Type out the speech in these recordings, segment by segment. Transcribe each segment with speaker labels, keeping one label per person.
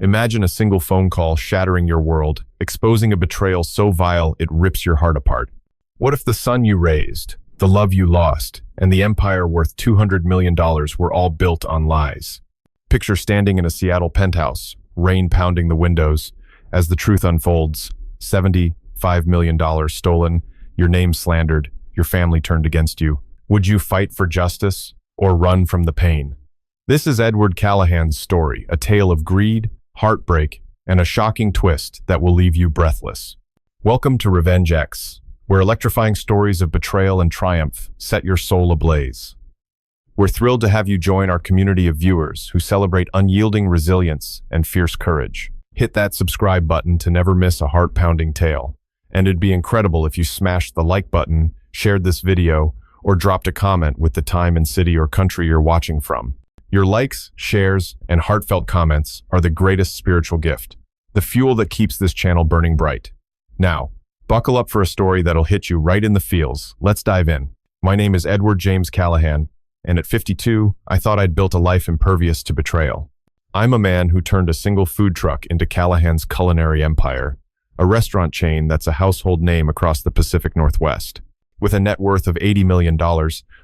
Speaker 1: Imagine a single phone call shattering your world, exposing a betrayal so vile it rips your heart apart. What if the son you raised, the love you lost, and the empire worth $200 million were all built on lies? Picture standing in a Seattle penthouse, rain pounding the windows. As the truth unfolds, $75 million stolen, your name slandered, your family turned against you. Would you fight for justice or run from the pain? This is Edward Callahan's story, a tale of greed, heartbreak, and a shocking twist that will leave you breathless. Welcome to RevengeX, where electrifying stories of betrayal and triumph set your soul ablaze. We're thrilled to have you join our community of viewers who celebrate unyielding resilience and fierce courage. Hit that subscribe button to never miss a heart-pounding tale. And it'd be incredible if you smashed the like button, shared this video, or dropped a comment with the time and city or country you're watching from. Your likes, shares, and heartfelt comments are the greatest spiritual gift, the fuel that keeps this channel burning bright. Now, buckle up for a story that'll hit you right in the feels. Let's dive in. My name is Edward James Callahan, and at 52, I thought I'd built a life impervious to betrayal. I'm a man who turned a single food truck into Callahan's culinary empire, a restaurant chain that's a household name across the Pacific Northwest. With a net worth of $80 million,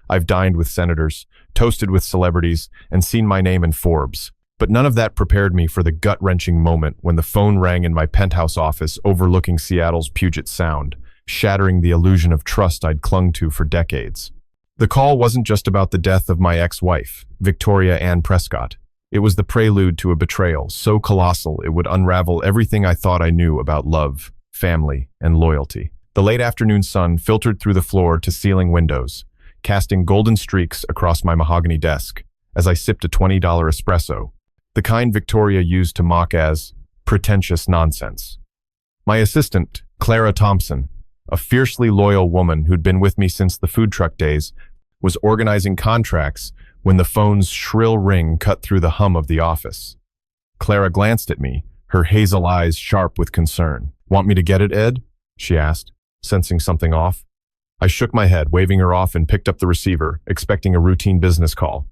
Speaker 1: I've dined with senators, toasted with celebrities, and seen my name in Forbes. But none of that prepared me for the gut-wrenching moment when the phone rang in my penthouse office overlooking Seattle's Puget Sound, shattering the illusion of trust I'd clung to for decades. The call wasn't just about the death of my ex-wife, Victoria Ann Prescott. It was the prelude to a betrayal so colossal it would unravel everything I thought I knew about love, family, and loyalty. The late afternoon sun filtered through the floor-to-ceiling windows, casting golden streaks across my mahogany desk as I sipped a $20 espresso, the kind Victoria used to mock as pretentious nonsense. My assistant, Clara Thompson, a fiercely loyal woman who'd been with me since the food truck days, was organizing contracts when the phone's shrill ring cut through the hum of the office. Clara glanced at me, her hazel eyes sharp with concern. "Want me to get it, Ed?" she asked, sensing something off. I shook my head, waving her off, and picked up the receiver, expecting a routine business call.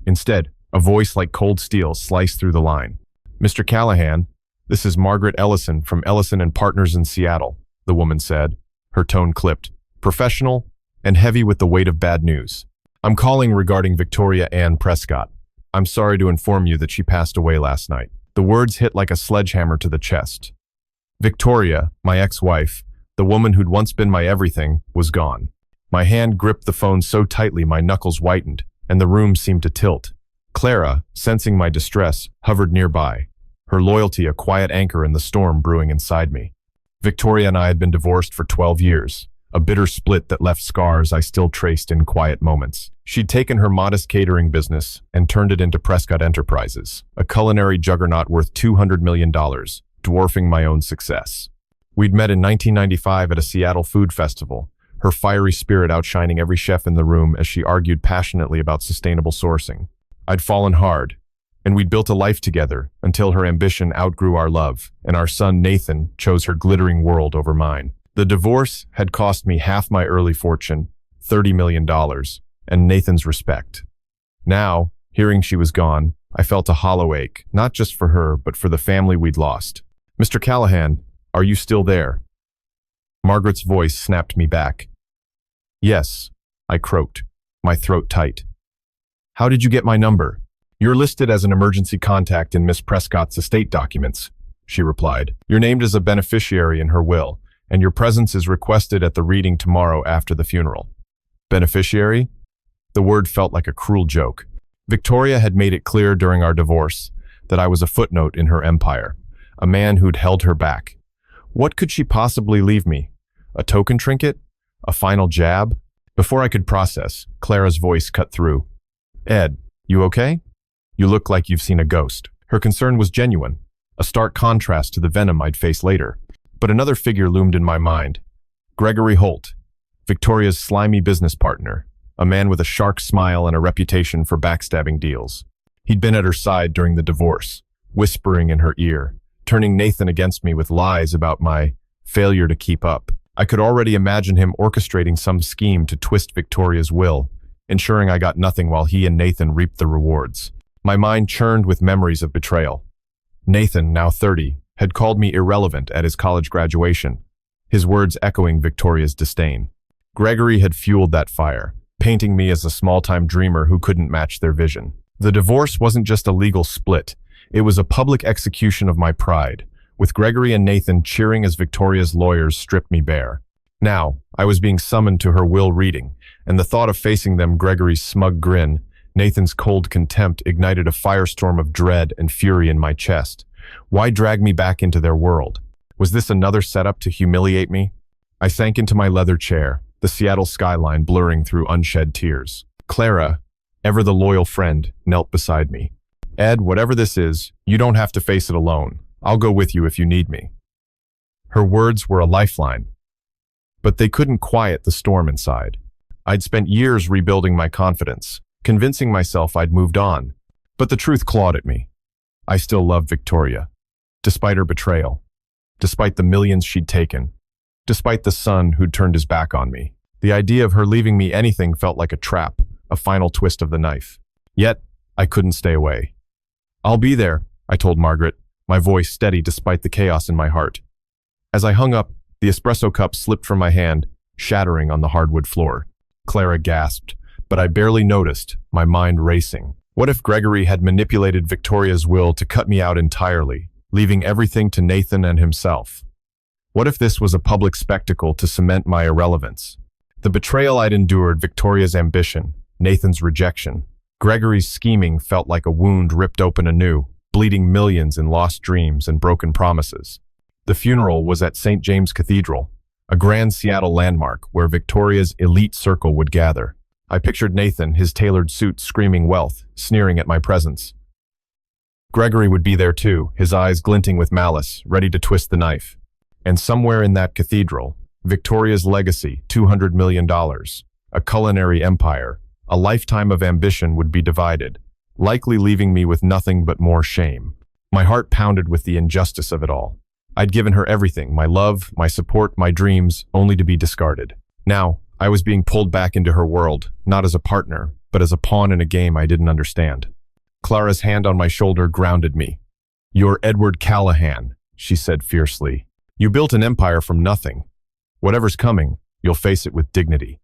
Speaker 1: Instead, a voice like cold steel sliced through the line. "Mr. Callahan, this is Margaret Ellison from Ellison and Partners in Seattle," the woman said, her tone clipped, professional and heavy with the weight of bad news. "I'm calling regarding Victoria Ann Prescott. I'm sorry to inform you that she passed away last night." The words hit like a sledgehammer to the chest. Victoria, my ex-wife, the woman who'd once been my everything, was gone. My hand gripped the phone so tightly my knuckles whitened, and the room seemed to tilt. Clara, sensing my distress, hovered nearby, her loyalty a quiet anchor in the storm brewing inside me. Victoria and I had been divorced for 12 years, a bitter split that left scars I still traced in quiet moments. She'd taken her modest catering business and turned it into Prescott Enterprises, a culinary juggernaut worth $200 million, dwarfing my own success. We'd met in 1995 at a Seattle food festival, her fiery spirit outshining every chef in the room as she argued passionately about sustainable sourcing. I'd fallen hard, and we'd built a life together until her ambition outgrew our love, and our son Nathan chose her glittering world over mine. The divorce had cost me half my early fortune, $30 million, and Nathan's respect. Now, hearing she was gone, I felt a hollow ache, not just for her, but for the family we'd lost. "Mr. Callahan, are you still there?" Margaret's voice snapped me back. "Yes," I croaked, my throat tight. "How did you get my number?" "You're listed as an emergency contact in Miss Prescott's estate documents," she replied. "You're named as a beneficiary in her will, and your presence is requested at the reading tomorrow after the funeral." Beneficiary? The word felt like a cruel joke. Victoria had made it clear during our divorce that I was a footnote in her empire, a man who'd held her back. What could she possibly leave me? A token trinket? A final jab? Before I could process, Clara's voice cut through. "Ed, you okay? You look like you've seen a ghost." Her concern was genuine, a stark contrast to the venom I'd face later. But another figure loomed in my mind. Gregory Holt, Victoria's slimy business partner, a man with a shark smile and a reputation for backstabbing deals. He'd been at her side during the divorce, whispering in her ear, turning Nathan against me with lies about my failure to keep up. I could already imagine him orchestrating some scheme to twist Victoria's will, ensuring I got nothing while he and Nathan reaped the rewards. My mind churned with memories of betrayal. Nathan, now 30, had called me irrelevant at his college graduation, his words echoing Victoria's disdain. Gregory had fueled that fire, painting me as a small-time dreamer who couldn't match their vision. The divorce wasn't just a legal split, it was a public execution of my pride, with Gregory and Nathan cheering as Victoria's lawyers stripped me bare. Now, I was being summoned to her will reading, and the thought of facing them, Gregory's smug grin, Nathan's cold contempt, ignited a firestorm of dread and fury in my chest. Why drag me back into their world? Was this another setup to humiliate me? I sank into my leather chair, the Seattle skyline blurring through unshed tears. Clara, ever the loyal friend, knelt beside me. Ed, whatever this is, you don't have to face it alone. I'll go with you if you need me. Her words were a lifeline, but they couldn't quiet the storm inside. I'd spent years rebuilding my confidence, convincing myself I'd moved on, but the truth clawed at me. I still loved Victoria, despite her betrayal, despite the millions she'd taken, despite the son who'd turned his back on me. The idea of her leaving me anything felt like a trap, a final twist of the knife. Yet, I couldn't stay away. I'll be there, I told Margaret, my voice steady despite the chaos in my heart. As I hung up, the espresso cup slipped from my hand, shattering on the hardwood floor. Clara gasped, but I barely noticed, my mind racing. What if Gregory had manipulated Victoria's will to cut me out entirely, leaving everything to Nathan and himself? What if this was a public spectacle to cement my irrelevance? The betrayal I'd endured, Victoria's ambition, Nathan's rejection. Gregory's scheming felt like a wound ripped open anew, bleeding millions in lost dreams and broken promises. The funeral was at St. James Cathedral, a grand Seattle landmark where Victoria's elite circle would gather. I pictured Nathan, his tailored suit screaming wealth, sneering at my presence. Gregory would be there too, his eyes glinting with malice, ready to twist the knife. And somewhere in that cathedral, Victoria's legacy, $200 million, a culinary empire, a lifetime of ambition would be divided, likely leaving me with nothing but more shame. My heart pounded with the injustice of it all. I'd given her everything, my love, my support, my dreams, only to be discarded. Now, I was being pulled back into her world, not as a partner, but as a pawn in a game I didn't understand. Clara's hand on my shoulder grounded me. "You're Edward Callahan," she said fiercely. "You built an empire from nothing. Whatever's coming, you'll face it with dignity."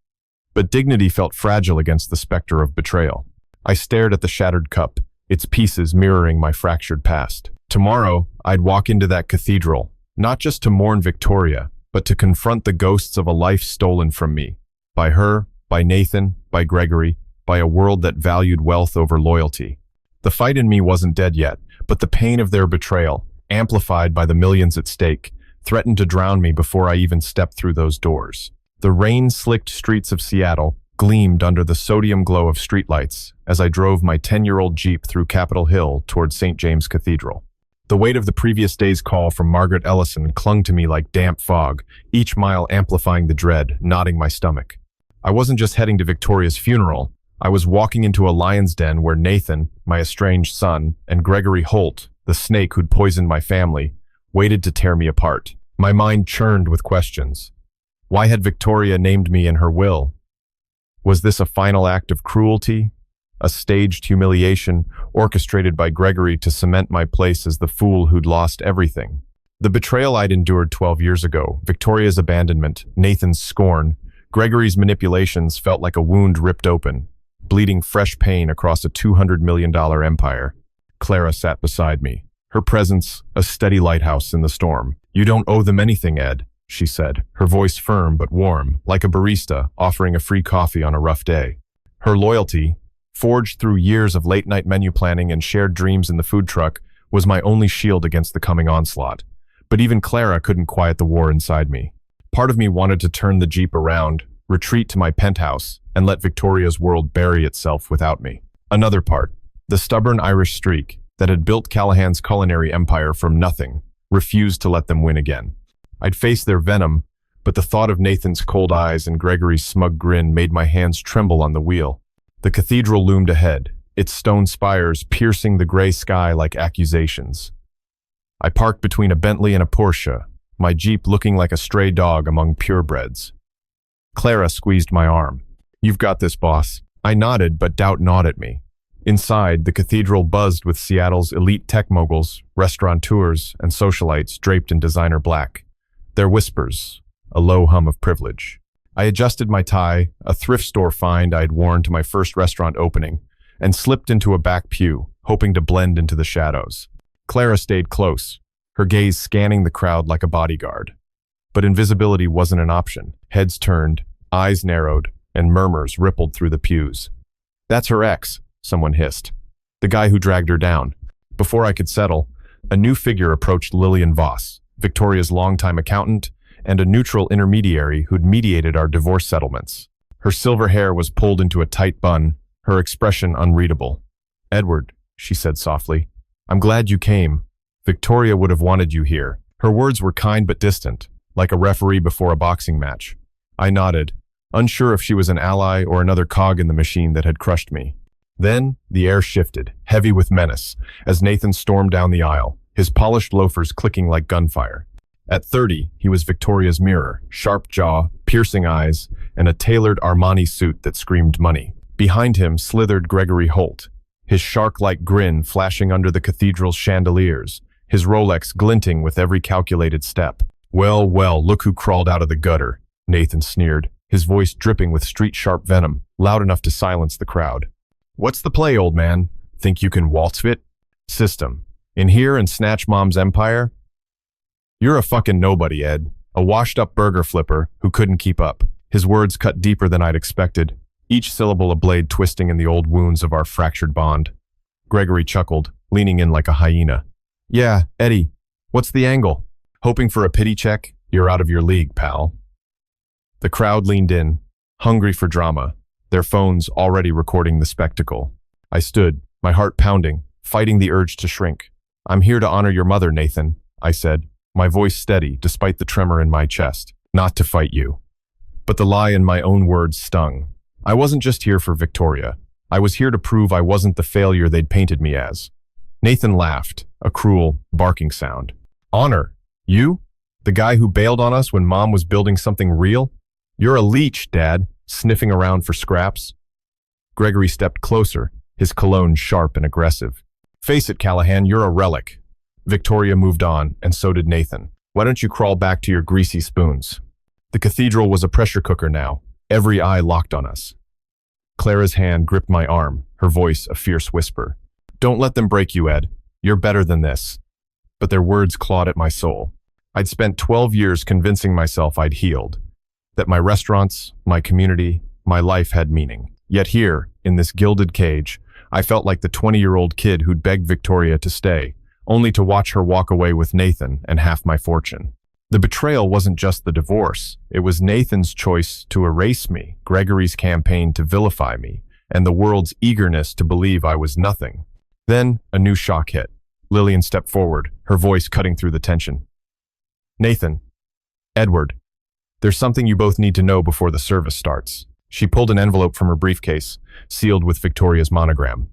Speaker 1: But dignity felt fragile against the specter of betrayal. I stared at the shattered cup, its pieces mirroring my fractured past. Tomorrow, I'd walk into that cathedral, not just to mourn Victoria, but to confront the ghosts of a life stolen from me. By her, by Nathan, by Gregory, by a world that valued wealth over loyalty. The fight in me wasn't dead yet, but the pain of their betrayal, amplified by the millions at stake, threatened to drown me before I even stepped through those doors. The rain-slicked streets of Seattle gleamed under the sodium glow of streetlights as I drove my 10-year-old Jeep through Capitol Hill toward St. James Cathedral. The weight of the previous day's call from Margaret Ellison clung to me like damp fog, each mile amplifying the dread, knotting my stomach. I wasn't just heading to Victoria's funeral, I was walking into a lion's den where Nathan, my estranged son, and Gregory Holt, the snake who'd poisoned my family, waited to tear me apart. My mind churned with questions. Why had Victoria named me in her will? Was this a final act of cruelty? A staged humiliation orchestrated by Gregory to cement my place as the fool who'd lost everything? The betrayal I'd endured 12 years ago, Victoria's abandonment, Nathan's scorn, Gregory's manipulations felt like a wound ripped open, bleeding fresh pain across a $200 million empire. Clara sat beside me, her presence a steady lighthouse in the storm. "You don't owe them anything, Ed," she said, her voice firm but warm, like a barista offering a free coffee on a rough day. Her loyalty, forged through years of late-night menu planning and shared dreams in the food truck, was my only shield against the coming onslaught. But even Clara couldn't quiet the war inside me. Part of me wanted to turn the Jeep around, retreat to my penthouse, and let Victoria's world bury itself without me. Another part, the stubborn Irish streak that had built Callahan's culinary empire from nothing, refused to let them win again. I'd face their venom, but the thought of Nathan's cold eyes and Gregory's smug grin made my hands tremble on the wheel. The cathedral loomed ahead, its stone spires piercing the gray sky like accusations. I parked between a Bentley and a Porsche, my Jeep looking like a stray dog among purebreds. Clara squeezed my arm. "You've got this, boss." I nodded, but doubt gnawed at me. Inside, the cathedral buzzed with Seattle's elite tech moguls, restaurateurs, and socialites draped in designer black. Their whispers, a low hum of privilege. I adjusted my tie, a thrift store find I'd worn to my first restaurant opening, and slipped into a back pew, hoping to blend into the shadows. Clara stayed close, her gaze scanning the crowd like a bodyguard. But invisibility wasn't an option. Heads turned, eyes narrowed, and murmurs rippled through the pews. "That's her ex," someone hissed. "The guy who dragged her down." Before I could settle, a new figure approached Lillian Voss, Victoria's longtime accountant, and a neutral intermediary who'd mediated our divorce settlements. Her silver hair was pulled into a tight bun, her expression unreadable. "Edward," she said softly, "I'm glad you came. Victoria would have wanted you here." Her words were kind but distant, like a referee before a boxing match. I nodded, unsure if she was an ally or another cog in the machine that had crushed me. Then, the air shifted, heavy with menace, as Nathan stormed down the aisle, his polished loafers clicking like gunfire. At 30, he was Victoria's mirror, sharp jaw, piercing eyes, and a tailored Armani suit that screamed money. Behind him slithered Gregory Holt, his shark-like grin flashing under the cathedral's chandeliers, his Rolex glinting with every calculated step. "Well, well, look who crawled out of the gutter," Nathan sneered, his voice dripping with street-sharp venom, loud enough to silence the crowd. "What's the play, old man? Think you can waltz fit? System. In here and snatch Mom's empire? You're a fucking nobody, Ed. A washed-up burger flipper who couldn't keep up." His words cut deeper than I'd expected, each syllable a blade twisting in the old wounds of our fractured bond. Gregory chuckled, leaning in like a hyena. "Yeah, Eddie, what's the angle? Hoping for a pity check? You're out of your league, pal." The crowd leaned in, hungry for drama, their phones already recording the spectacle. I stood, my heart pounding, fighting the urge to shrink. "I'm here to honor your mother, Nathan," I said, my voice steady despite the tremor in my chest. "Not to fight you." But the lie in my own words stung. I wasn't just here for Victoria. I was here to prove I wasn't the failure they'd painted me as. Nathan laughed, a cruel, barking sound. "Honor? You? The guy who bailed on us when Mom was building something real? You're a leech, Dad, sniffing around for scraps." Gregory stepped closer, his cologne sharp and aggressive. "Face it, Callahan, you're a relic." Victoria moved on, and so did Nathan. "Why don't you crawl back to your greasy spoons?" The cathedral was a pressure cooker now, every eye locked on us. Clara's hand gripped my arm, her voice a fierce whisper. "Don't let them break you, Ed. You're better than this." But their words clawed at my soul. I'd spent 12 years convincing myself I'd healed, that my restaurants, my community, my life had meaning. Yet here, in this gilded cage, I felt like the 20-year-old kid who'd begged Victoria to stay, only to watch her walk away with Nathan and half my fortune. The betrayal wasn't just the divorce. It was Nathan's choice to erase me, Gregory's campaign to vilify me, and the world's eagerness to believe I was nothing. Then, a new shock hit. Lillian stepped forward, her voice cutting through the tension. "Nathan, Edward, there's something you both need to know before the service starts." She pulled an envelope from her briefcase, sealed with Victoria's monogram.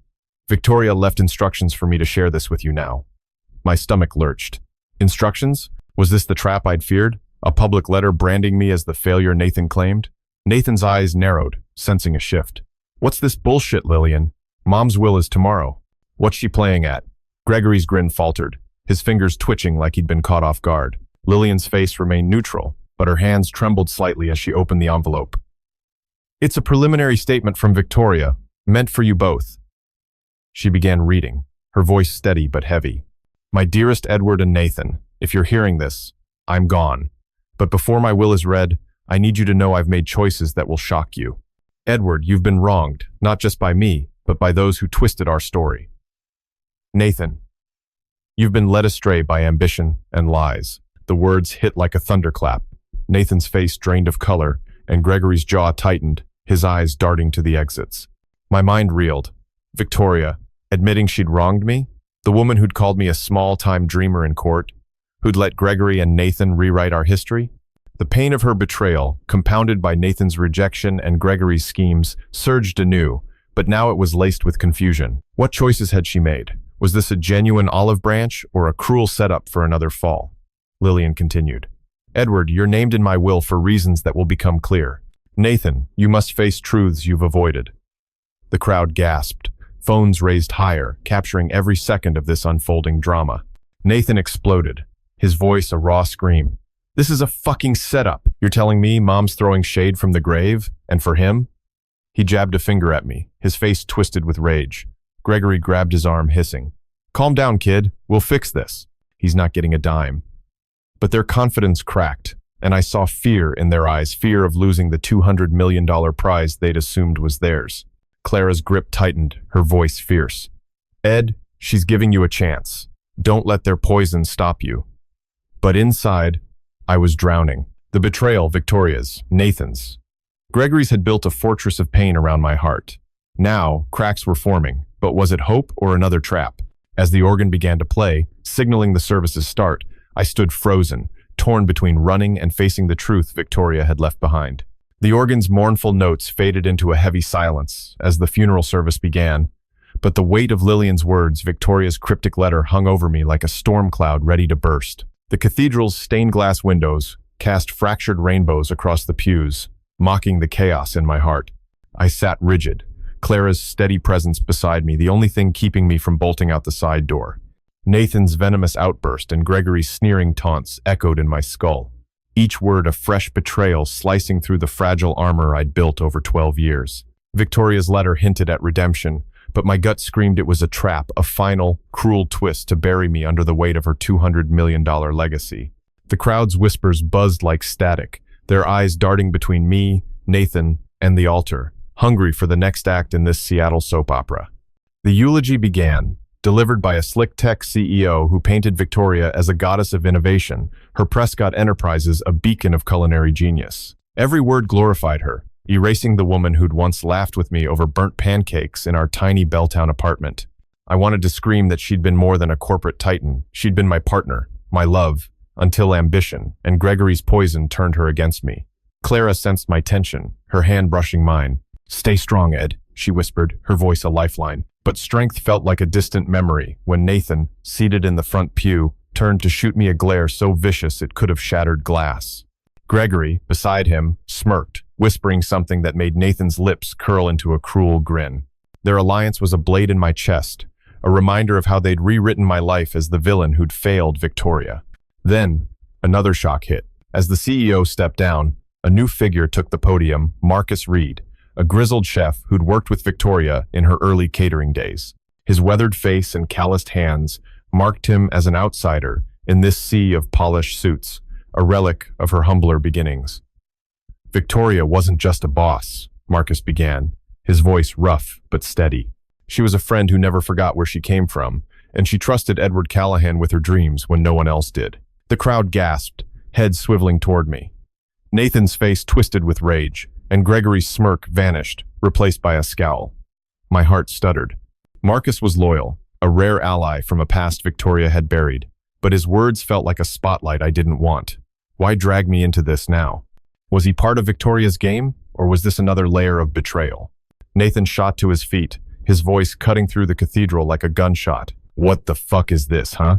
Speaker 1: "Victoria left instructions for me to share this with you now." My stomach lurched. Instructions? Was this the trap I'd feared? A public letter branding me as the failure Nathan claimed? Nathan's eyes narrowed, sensing a shift. "What's this bullshit, Lillian? Mom's will is tomorrow. What's she playing at?" Gregory's grin faltered, his fingers twitching like he'd been caught off guard. Lillian's face remained neutral, but her hands trembled slightly as she opened the envelope. "It's a preliminary statement from Victoria, meant for you both." She began reading, her voice steady but heavy. "My dearest Edward and Nathan, if you're hearing this, I'm gone. But before my will is read, I need you to know I've made choices that will shock you. Edward, you've been wronged, not just by me, but by those who twisted our story. Nathan, you've been led astray by ambition and lies." The words hit like a thunderclap. Nathan's face drained of color, and Gregory's jaw tightened, his eyes darting to the exits. My mind reeled. Victoria, admitting she'd wronged me? The woman who'd called me a small-time dreamer in court? Who'd let Gregory and Nathan rewrite our history? The pain of her betrayal, compounded by Nathan's rejection and Gregory's schemes, surged anew, but now it was laced with confusion. What choices had she made? Was this a genuine olive branch or a cruel setup for another fall? Lillian continued. "Edward, you're named in my will for reasons that will become clear. Nathan, you must face truths you've avoided." The crowd gasped, phones raised higher, capturing every second of this unfolding drama. Nathan exploded, his voice a raw scream. "This is a fucking setup. You're telling me Mom's throwing shade from the grave? And for him?" He jabbed a finger at me, his face twisted with rage. Gregory grabbed his arm, hissing. "Calm down, kid. We'll fix this." He's not getting a dime. But their confidence cracked, and I saw fear in their eyes, fear of losing the $200 million prize they'd assumed was theirs. Clara's grip tightened, her voice fierce. "Ed, she's giving you a chance. Don't let their poison stop you." But inside, I was drowning. The betrayal, Victoria's, Nathan's. Gregory's had built a fortress of pain around my heart. Now, cracks were forming, but was it hope or another trap? As the organ began to play, signaling the service's start, I stood frozen, torn between running and facing the truth Victoria had left behind. The organ's mournful notes faded into a heavy silence as the funeral service began, but the weight of Lillian's words, Victoria's cryptic letter, hung over me like a storm cloud ready to burst. The cathedral's stained glass windows cast fractured rainbows across the pews, mocking the chaos in my heart. I sat rigid, Clara's steady presence beside me, the only thing keeping me from bolting out the side door. Nathan's venomous outburst and Gregory's sneering taunts echoed in my skull, each word a fresh betrayal slicing through the fragile armor I'd built over 12 years. Victoria's letter hinted at redemption, but my gut screamed it was a trap, a final, cruel twist to bury me under the weight of her $200 million legacy. The crowd's whispers buzzed like static, their eyes darting between me, Nathan, and the altar, hungry for the next act in this Seattle soap opera. The eulogy began, delivered by a slick tech CEO who painted Victoria as a goddess of innovation, her Prescott Enterprises a beacon of culinary genius. Every word glorified her, erasing the woman who'd once laughed with me over burnt pancakes in our tiny Belltown apartment. I wanted to scream that she'd been more than a corporate titan. She'd been my partner, my love, until ambition, and Gregory's poison turned her against me. Clara sensed my tension, her hand brushing mine. "Stay strong, Ed," she whispered, her voice a lifeline. But strength felt like a distant memory when Nathan, seated in the front pew, turned to shoot me a glare so vicious it could have shattered glass. Gregory, beside him, smirked, whispering something that made Nathan's lips curl into a cruel grin. Their alliance was a blade in my chest, a reminder of how they'd rewritten my life as the villain who'd failed Victoria. Then, another shock hit. As the CEO stepped down, a new figure took the podium, Marcus Reed, a grizzled chef who'd worked with Victoria in her early catering days. His weathered face and calloused hands marked him as an outsider in this sea of polished suits, a relic of her humbler beginnings. "Victoria wasn't just a boss," Marcus began, his voice rough but steady. "She was a friend who never forgot where she came from, and she trusted Edward Callahan with her dreams when no one else did." The crowd gasped, heads swiveling toward me. Nathan's face twisted with rage, and Gregory's smirk vanished, replaced by a scowl. My heart stuttered. Marcus was loyal, a rare ally from a past Victoria had buried, but his words felt like a spotlight I didn't want. Why drag me into this now? Was he part of Victoria's game, or was this another layer of betrayal? Nathan shot to his feet, his voice cutting through the cathedral like a gunshot. "What the fuck is this, huh?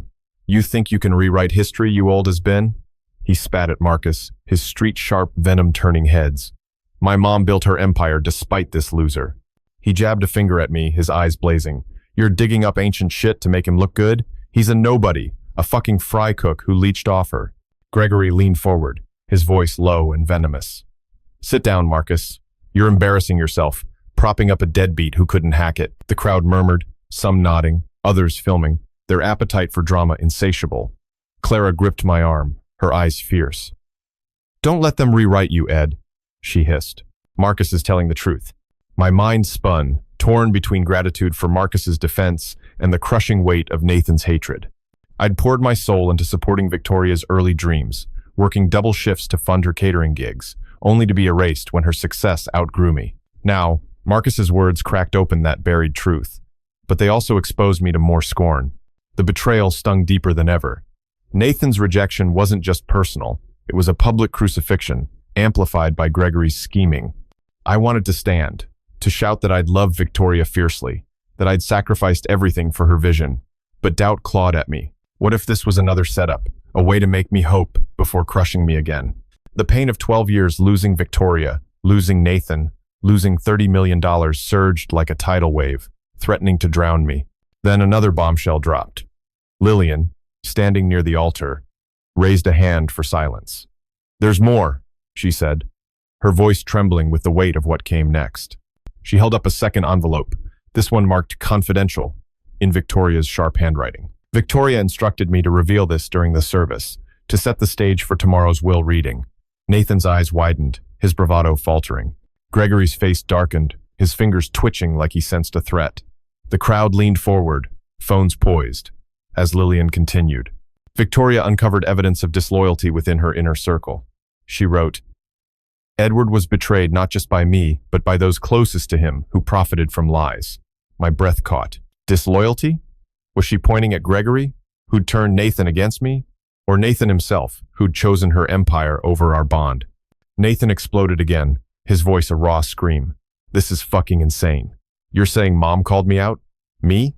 Speaker 1: You think you can rewrite history, you old as Ben?" He spat at Marcus, his street-sharp venom turning heads. "My mom built her empire despite this loser." He jabbed a finger at me, his eyes blazing. "You're digging up ancient shit to make him look good? He's a nobody, a fucking fry cook who leeched off her." Gregory leaned forward, his voice low and venomous. "Sit down, Marcus. You're embarrassing yourself, propping up a deadbeat who couldn't hack it." The crowd murmured, some nodding, others filming, their appetite for drama insatiable. Clara gripped my arm, her eyes fierce. "Don't let them rewrite you, Ed," she hissed. "Marcus is telling the truth." My mind spun, torn between gratitude for Marcus's defense and the crushing weight of Nathan's hatred. I'd poured my soul into supporting Victoria's early dreams, working double shifts to fund her catering gigs, only to be erased when her success outgrew me. Now, Marcus's words cracked open that buried truth, but they also exposed me to more scorn. The betrayal stung deeper than ever. Nathan's rejection wasn't just personal, it was a public crucifixion, amplified by Gregory's scheming. I wanted to stand, to shout that I'd loved Victoria fiercely, that I'd sacrificed everything for her vision, but doubt clawed at me. What if this was another setup, a way to make me hope before crushing me again? The pain of 12 years losing Victoria, losing Nathan, losing $30 million surged like a tidal wave, threatening to drown me. Then another bombshell dropped. Lillian, standing near the altar, raised a hand for silence. "There's more," she said, her voice trembling with the weight of what came next. She held up a second envelope, this one marked confidential, in Victoria's sharp handwriting. Victoria instructed me to reveal this during the service, to set the stage for tomorrow's will reading. Nathan's eyes widened, his bravado faltering. Gregory's face darkened, his fingers twitching like he sensed a threat. The crowd leaned forward, phones poised, as Lillian continued. Victoria uncovered evidence of disloyalty within her inner circle. She wrote, "Edward was betrayed not just by me, but by those closest to him who profited from lies." My breath caught. Disloyalty? Was she pointing at Gregory, who'd turned Nathan against me? Or Nathan himself, who'd chosen her empire over our bond? Nathan exploded again, his voice a raw scream. "This is fucking insane. You're saying Mom called me out? Me?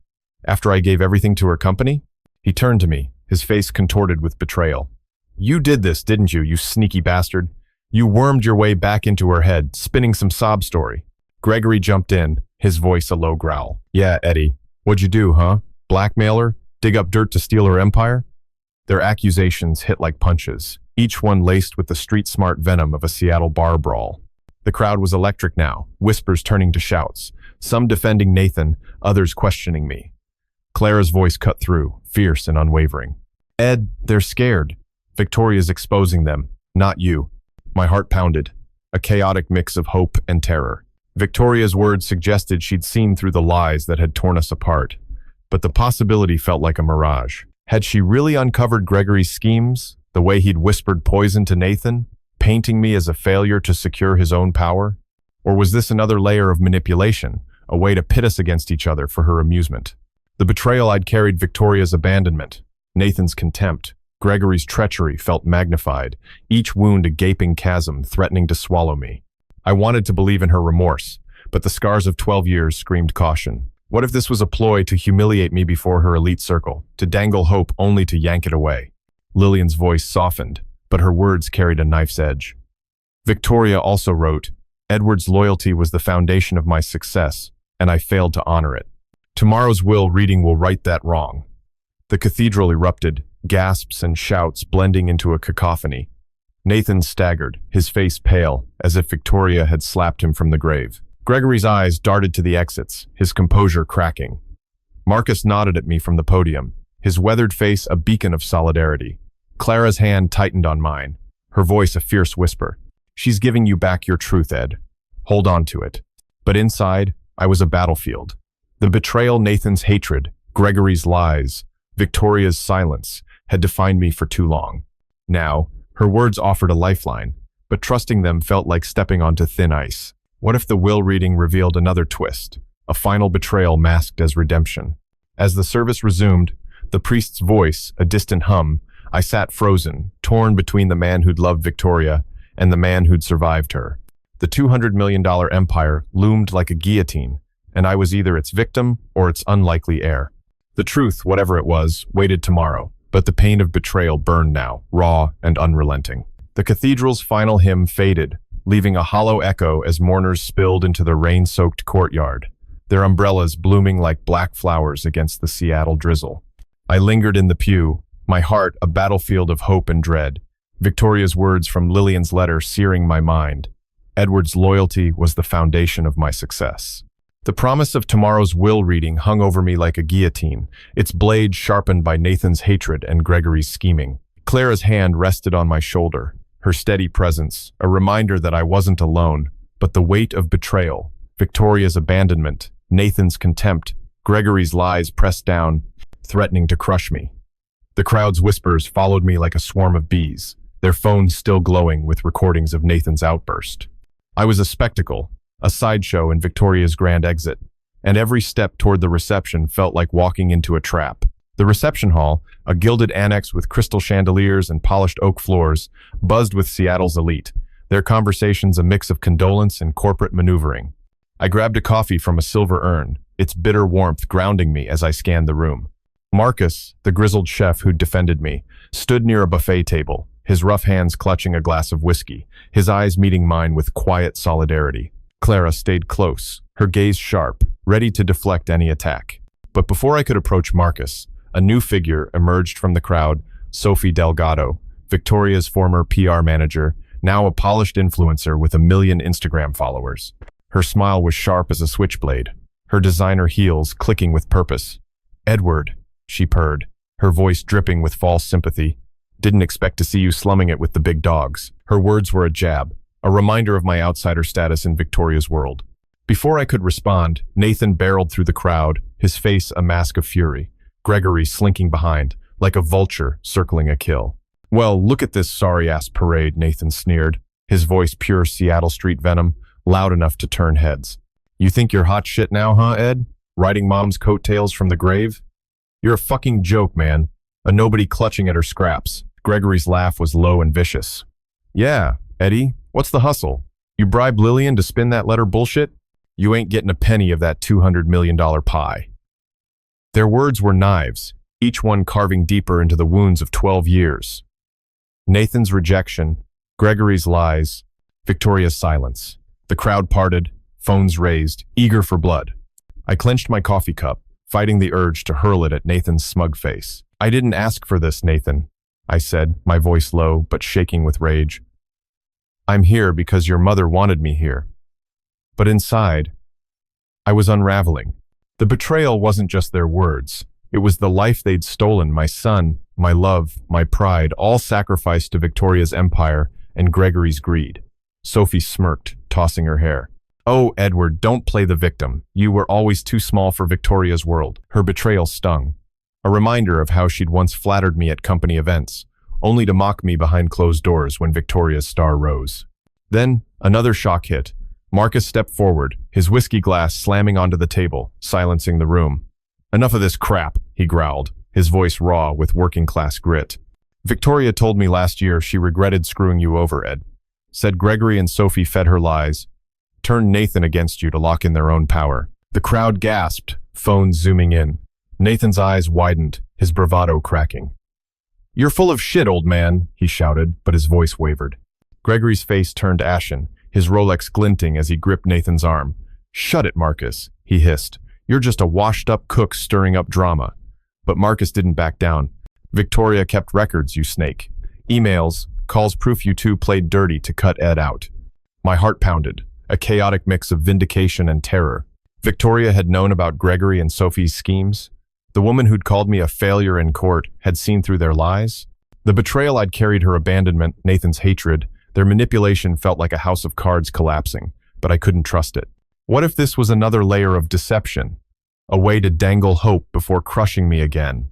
Speaker 1: After I gave everything to her company?" He turned to me, his face contorted with betrayal. "You did this, didn't you, you sneaky bastard? You wormed your way back into her head, spinning some sob story." Gregory jumped in, his voice a low growl. "Yeah, Eddie. What'd you do, huh? Blackmail her? Dig up dirt to steal her empire?" Their accusations hit like punches, each one laced with the street-smart venom of a Seattle bar brawl. The crowd was electric now, whispers turning to shouts, some defending Nathan, others questioning me. Clara's voice cut through, fierce and unwavering. "Ed, they're scared. Victoria's exposing them, not you." My heart pounded, a chaotic mix of hope and terror. Victoria's words suggested she'd seen through the lies that had torn us apart, but the possibility felt like a mirage. Had she really uncovered Gregory's schemes, the way he'd whispered poison to Nathan, painting me as a failure to secure his own power? Or was this another layer of manipulation, a way to pit us against each other for her amusement? The betrayal I'd carried, Victoria's abandonment, Nathan's contempt, Gregory's treachery felt magnified, each wound a gaping chasm threatening to swallow me. I wanted to believe in her remorse, but the scars of 12 years screamed caution. What if this was a ploy to humiliate me before her elite circle, to dangle hope only to yank it away? Lillian's voice softened, but her words carried a knife's edge. Victoria also wrote, "Edward's loyalty was the foundation of my success, and I failed to honor it. Tomorrow's will reading will right that wrong." The cathedral erupted, gasps and shouts blending into a cacophony. Nathan staggered, his face pale, as if Victoria had slapped him from the grave. Gregory's eyes darted to the exits, his composure cracking. Marcus nodded at me from the podium, his weathered face a beacon of solidarity. Clara's hand tightened on mine, her voice a fierce whisper. "She's giving you back your truth, Ed. Hold on to it." But inside, I was a battlefield. The betrayal, Nathan's hatred, Gregory's lies, Victoria's silence had defined me for too long. Now, her words offered a lifeline, but trusting them felt like stepping onto thin ice. What if the will reading revealed another twist, a final betrayal masked as redemption? As the service resumed, the priest's voice, a distant hum, I sat frozen, torn between the man who'd loved Victoria and the man who'd survived her. The $200 million empire loomed like a guillotine, and I was either its victim or its unlikely heir. The truth, whatever it was, waited tomorrow, but the pain of betrayal burned now, raw and unrelenting. The cathedral's final hymn faded, leaving a hollow echo as mourners spilled into the rain-soaked courtyard, their umbrellas blooming like black flowers against the Seattle drizzle. I lingered in the pew, my heart a battlefield of hope and dread, Victoria's words from Lillian's letter searing my mind. Edward's loyalty was the foundation of my success. The promise of tomorrow's will reading hung over me like a guillotine, its blade sharpened by Nathan's hatred and Gregory's scheming. Clara's hand rested on my shoulder, her steady presence, a reminder that I wasn't alone, but the weight of betrayal, Victoria's abandonment, Nathan's contempt, Gregory's lies pressed down, threatening to crush me. The crowd's whispers followed me like a swarm of bees, their phones still glowing with recordings of Nathan's outburst. I was a spectacle, a sideshow in Victoria's grand exit, and every step toward the reception felt like walking into a trap. The reception hall, a gilded annex with crystal chandeliers and polished oak floors, buzzed with Seattle's elite, their conversations a mix of condolence and corporate maneuvering. I grabbed a coffee from a silver urn, its bitter warmth grounding me as I scanned the room. Marcus, the grizzled chef who'd defended me, stood near a buffet table, his rough hands clutching a glass of whiskey, his eyes meeting mine with quiet solidarity. Clara stayed close, her gaze sharp, ready to deflect any attack. But before I could approach Marcus, a new figure emerged from the crowd, Sophie Delgado, Victoria's former PR manager, now a polished influencer with 1 million Instagram followers. Her smile was sharp as a switchblade, her designer heels clicking with purpose. "Edward," she purred, her voice dripping with false sympathy. "Didn't expect to see you slumming it with the big dogs." Her words were a jab, a reminder of my outsider status in Victoria's world. Before I could respond, Nathan barreled through the crowd, his face a mask of fury, Gregory slinking behind, like a vulture circling a kill. "Well, look at this sorry-ass parade," Nathan sneered, his voice pure Seattle street venom, loud enough to turn heads. "You think you're hot shit now, huh, Ed? Riding mom's coattails from the grave? You're a fucking joke, man. A nobody clutching at her scraps." Gregory's laugh was low and vicious. "Yeah, Eddie, what's the hustle? You bribed Lillian to spin that letter bullshit? You ain't getting a penny of that $200 million pie." Their words were knives, each one carving deeper into the wounds of 12 years. Nathan's rejection, Gregory's lies, Victoria's silence. The crowd parted, phones raised, eager for blood. I clenched my coffee cup, fighting the urge to hurl it at Nathan's smug face. "I didn't ask for this, Nathan," I said, my voice low but shaking with rage. "I'm here because your mother wanted me here." But inside, I was unraveling. The betrayal wasn't just their words. It was the life they'd stolen, my son, my love, my pride, all sacrificed to Victoria's empire and Gregory's greed. Sophie smirked, tossing her hair. "Oh, Edward, don't play the victim. You were always too small for Victoria's world." Her betrayal stung. A reminder of how she'd once flattered me at company events, only to mock me behind closed doors when Victoria's star rose. Then, another shock hit. Marcus stepped forward, his whiskey glass slamming onto the table, silencing the room. "Enough of this crap," he growled, his voice raw with working-class grit. "Victoria told me last year she regretted screwing you over, Ed. Said Gregory and Sophie fed her lies, turned Nathan against you to lock in their own power." The crowd gasped, phones zooming in. Nathan's eyes widened, his bravado cracking. "You're full of shit, old man," he shouted, but his voice wavered. Gregory's face turned ashen, his Rolex glinting as he gripped Nathan's arm. "Shut it, Marcus," he hissed. "You're just a washed-up cook stirring up drama." But Marcus didn't back down. "Victoria kept records, you snake. Emails, calls proof you two played dirty to cut Ed out." My heart pounded, a chaotic mix of vindication and terror. Victoria had known about Gregory and Sophie's schemes. The woman who'd called me a failure in court had seen through their lies. The betrayal I'd carried, her abandonment, Nathan's hatred, their manipulation felt like a house of cards collapsing, but I couldn't trust it. What if this was another layer of deception? A way to dangle hope before crushing me again?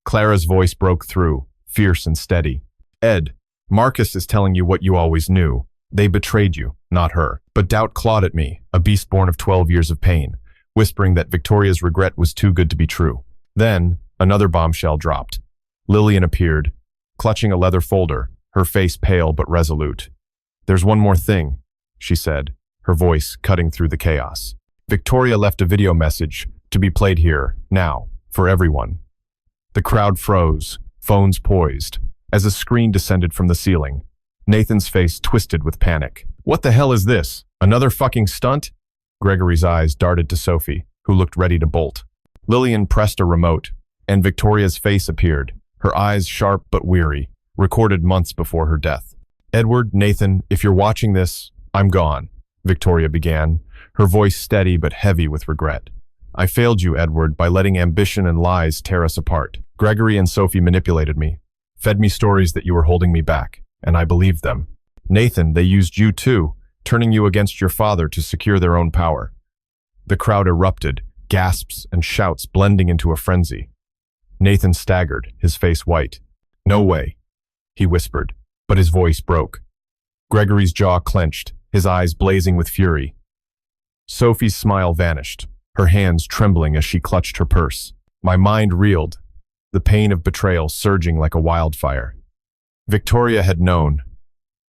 Speaker 1: Clara's voice broke through, fierce and steady. "Ed, Marcus is telling you what you always knew. They betrayed you, not her." But doubt clawed at me, a beast born of 12 years of pain, whispering that Victoria's regret was too good to be true. Then, another bombshell dropped. Lillian appeared, clutching a leather folder, her face pale but resolute. "There's one more thing," she said, her voice cutting through the chaos. "Victoria left a video message to be played here, now, for everyone." The crowd froze, phones poised, as a screen descended from the ceiling. Nathan's face twisted with panic. "What the hell is this? Another fucking stunt?" Gregory's eyes darted to Sophie, who looked ready to bolt. Lillian pressed a remote, and Victoria's face appeared, her eyes sharp but weary, recorded months before her death. "Edward, Nathan, if you're watching this, I'm gone," Victoria began, her voice steady but heavy with regret. "I failed you, Edward, by letting ambition and lies tear us apart. Gregory and Sophie manipulated me, fed me stories that you were holding me back, and I believed them. Nathan, they used you too, turning you against your father to secure their own power." The crowd erupted, gasps and shouts blending into a frenzy. Nathan staggered, his face white. "No way," he whispered, but his voice broke. Gregory's jaw clenched, his eyes blazing with fury. Sophie's smile vanished, her hands trembling as she clutched her purse. My mind reeled, the pain of betrayal surging like a wildfire. Victoria had known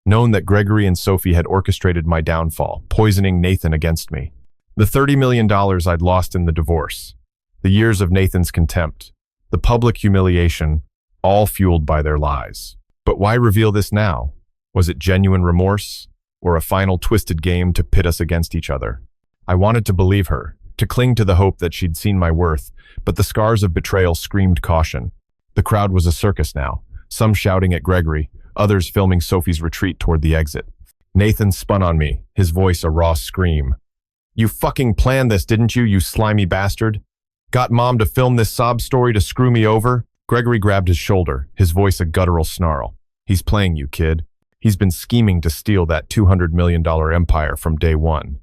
Speaker 1: that Gregory and Sophie had orchestrated my downfall, poisoning Nathan against me. The $30 million I'd lost in the divorce, the years of Nathan's contempt, the public humiliation, all fueled by their lies. But why reveal this now? Was it genuine remorse, or a final twisted game to pit us against each other? I wanted to believe her, to cling to the hope that she'd seen my worth, but the scars of betrayal screamed caution. The crowd was a circus now, some shouting at Gregory, others filming Sophie's retreat toward the exit. Nathan spun on me, his voice a raw scream. "You fucking planned this, didn't you, you slimy bastard? Got Mom to film this sob story to screw me over?" Gregory grabbed his shoulder, his voice a guttural snarl. "He's playing you, kid. He's been scheming to steal that $200 million empire from day one."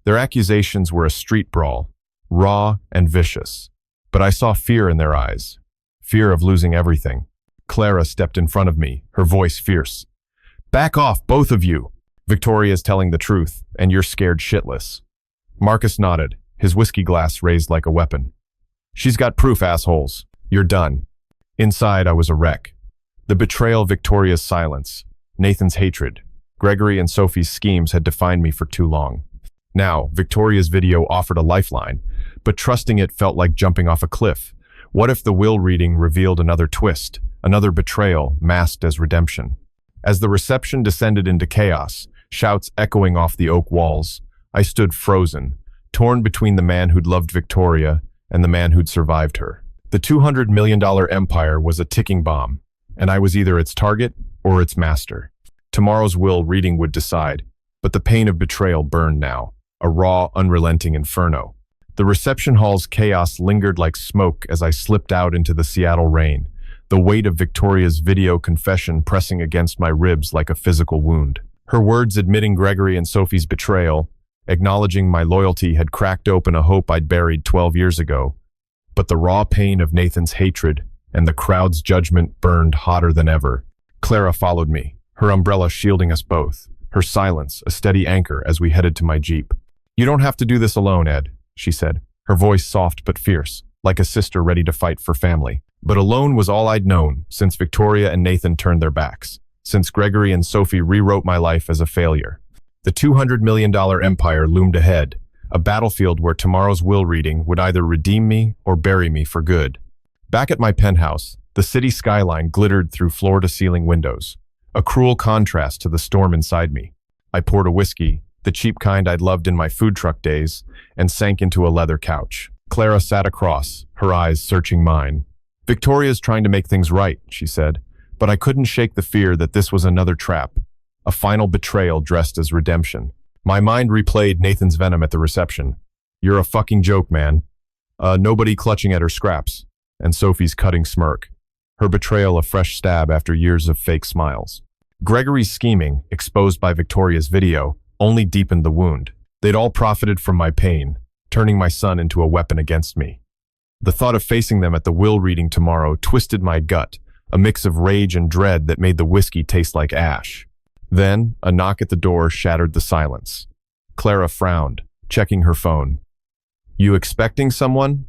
Speaker 1: Their accusations were a street brawl, raw and vicious. But I saw fear in their eyes, fear of losing everything. Clara stepped in front of me, her voice fierce. "Back off, both of you. Victoria's telling the truth, and you're scared shitless." Marcus nodded, his whiskey glass raised like a weapon. "She's got proof, assholes. You're done." Inside, I was a wreck. The betrayal, Victoria's silence, Nathan's hatred, Gregory and Sophie's schemes had defined me for too long. Now, Victoria's video offered a lifeline, but trusting it felt like jumping off a cliff. What if the will reading revealed another twist, another betrayal masked as redemption? As the reception descended into chaos, shouts echoing off the oak walls, I stood frozen, torn between the man who'd loved Victoria and the man who'd survived her. The $200 million empire was a ticking bomb, and I was either its target or its master. Tomorrow's will reading would decide, but the pain of betrayal burned now, a raw, unrelenting inferno. The reception hall's chaos lingered like smoke as I slipped out into the Seattle rain, the weight of Victoria's video confession pressing against my ribs like a physical wound. Her words admitting Gregory and Sophie's betrayal, acknowledging my loyalty, had cracked open a hope I'd buried 12 years ago. But the raw pain of Nathan's hatred and the crowd's judgment burned hotter than ever. Clara followed me, her umbrella shielding us both, her silence a steady anchor as we headed to my Jeep. "You don't have to do this alone, Ed," she said, her voice soft but fierce, like a sister ready to fight for family. But alone was all I'd known since Victoria and Nathan turned their backs, since Gregory and Sophie rewrote my life as a failure. The $200 million empire loomed ahead, a battlefield where tomorrow's will reading would either redeem me or bury me for good. Back at my penthouse, the city skyline glittered through floor-to-ceiling windows, a cruel contrast to the storm inside me. I poured a whiskey, the cheap kind I'd loved in my food truck days, and sank into a leather couch. Clara sat across, her eyes searching mine. "Victoria's trying to make things right," she said, but I couldn't shake the fear that this was another trap, a final betrayal dressed as redemption. My mind replayed Nathan's venom at the reception. "You're a fucking joke, man." Nobody clutching at her scraps, and Sophie's cutting smirk, her betrayal a fresh stab after years of fake smiles. Gregory's scheming, exposed by Victoria's video, only deepened the wound. They'd all profited from my pain, turning my son into a weapon against me. The thought of facing them at the will reading tomorrow twisted my gut, a mix of rage and dread that made the whiskey taste like ash. Then, a knock at the door shattered the silence. Clara frowned, checking her phone. "You expecting someone?"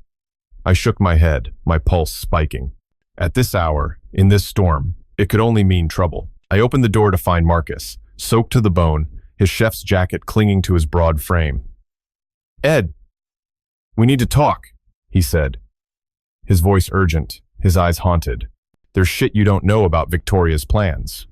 Speaker 1: I shook my head, my pulse spiking. At this hour, in this storm, it could only mean trouble. I opened the door to find Marcus, soaked to the bone, his chef's jacket clinging to his broad frame. "Ed, we need to talk," he said, his voice urgent, his eyes haunted. "There's shit you don't know about Victoria's plans."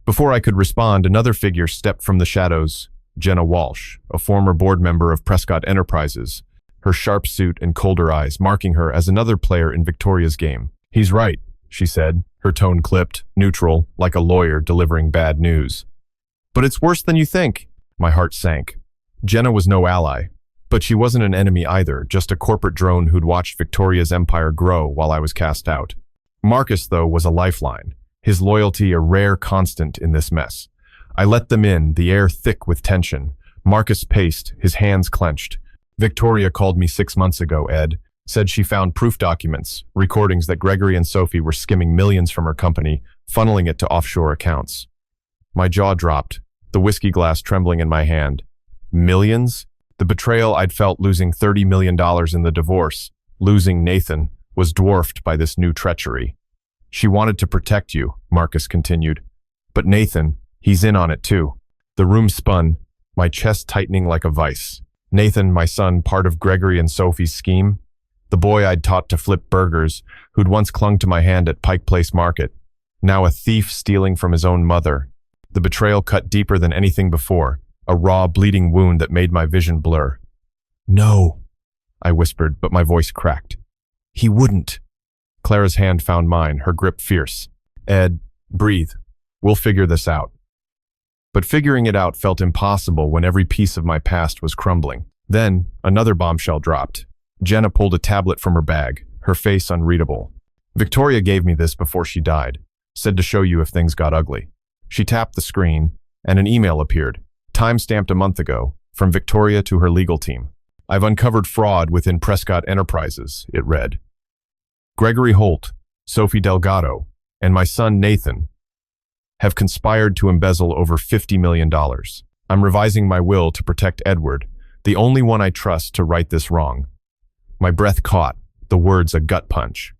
Speaker 1: Before I could respond, another figure stepped from the shadows, Jenna Walsh, a former board member of Prescott Enterprises, her sharp suit and colder eyes marking her as another player in Victoria's game. "He's right," she said, her tone clipped, neutral, like a lawyer delivering bad news. "But it's worse than you think." My heart sank. Jenna was no ally, but she wasn't an enemy either, just a corporate drone who'd watched Victoria's empire grow while I was cast out. Marcus, though, was a lifeline, his loyalty a rare constant in this mess. I let them in, the air thick with tension. Marcus paced, his hands clenched. "Victoria called me 6 months ago, Ed. Said she found proof documents, recordings that Gregory and Sophie were skimming millions from her company, funneling it to offshore accounts." My jaw dropped, the whiskey glass trembling in my hand. Millions? The betrayal I'd felt losing $30 million in the divorce, losing Nathan, was dwarfed by this new treachery. "She wanted to protect you," Marcus continued. "But Nathan, he's in on it too." The room spun, my chest tightening like a vice. Nathan, my son, part of Gregory and Sophie's scheme? The boy I'd taught to flip burgers, who'd once clung to my hand at Pike Place Market. Now a thief stealing from his own mother. The betrayal cut deeper than anything before, a raw, bleeding wound that made my vision blur. "No," I whispered, but my voice cracked. "He wouldn't." Clara's hand found mine, her grip fierce. "Ed, breathe. We'll figure this out." But figuring it out felt impossible when every piece of my past was crumbling. Then, another bombshell dropped. Jenna pulled a tablet from her bag, her face unreadable. "Victoria gave me this before she died. Said to show you if things got ugly." She tapped the screen, and an email appeared, time-stamped a month ago, from Victoria to her legal team. "I've uncovered fraud within Prescott Enterprises," it read. "Gregory Holt, Sophie Delgado, and my son Nathan have conspired to embezzle over $50 million. I'm revising my will to protect Edward, the only one I trust to right this wrong." My breath caught, the words a gut punch.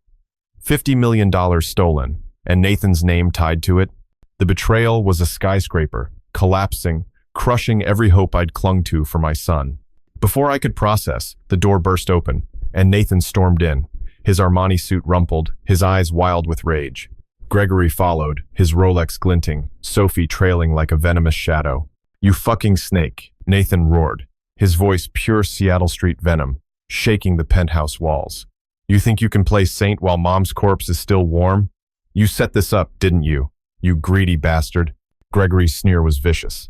Speaker 1: $50 million stolen, and Nathan's name tied to it. The betrayal was a skyscraper, collapsing, crushing every hope I'd clung to for my son. Before I could process, the door burst open, and Nathan stormed in, his Armani suit rumpled, his eyes wild with rage. Gregory followed, his Rolex glinting, Sophie trailing like a venomous shadow. "You fucking snake," Nathan roared, his voice pure Seattle Street venom, shaking the penthouse walls. "You think you can play saint while Mom's corpse is still warm? You set this up, didn't you? You greedy bastard." Gregory's sneer was vicious.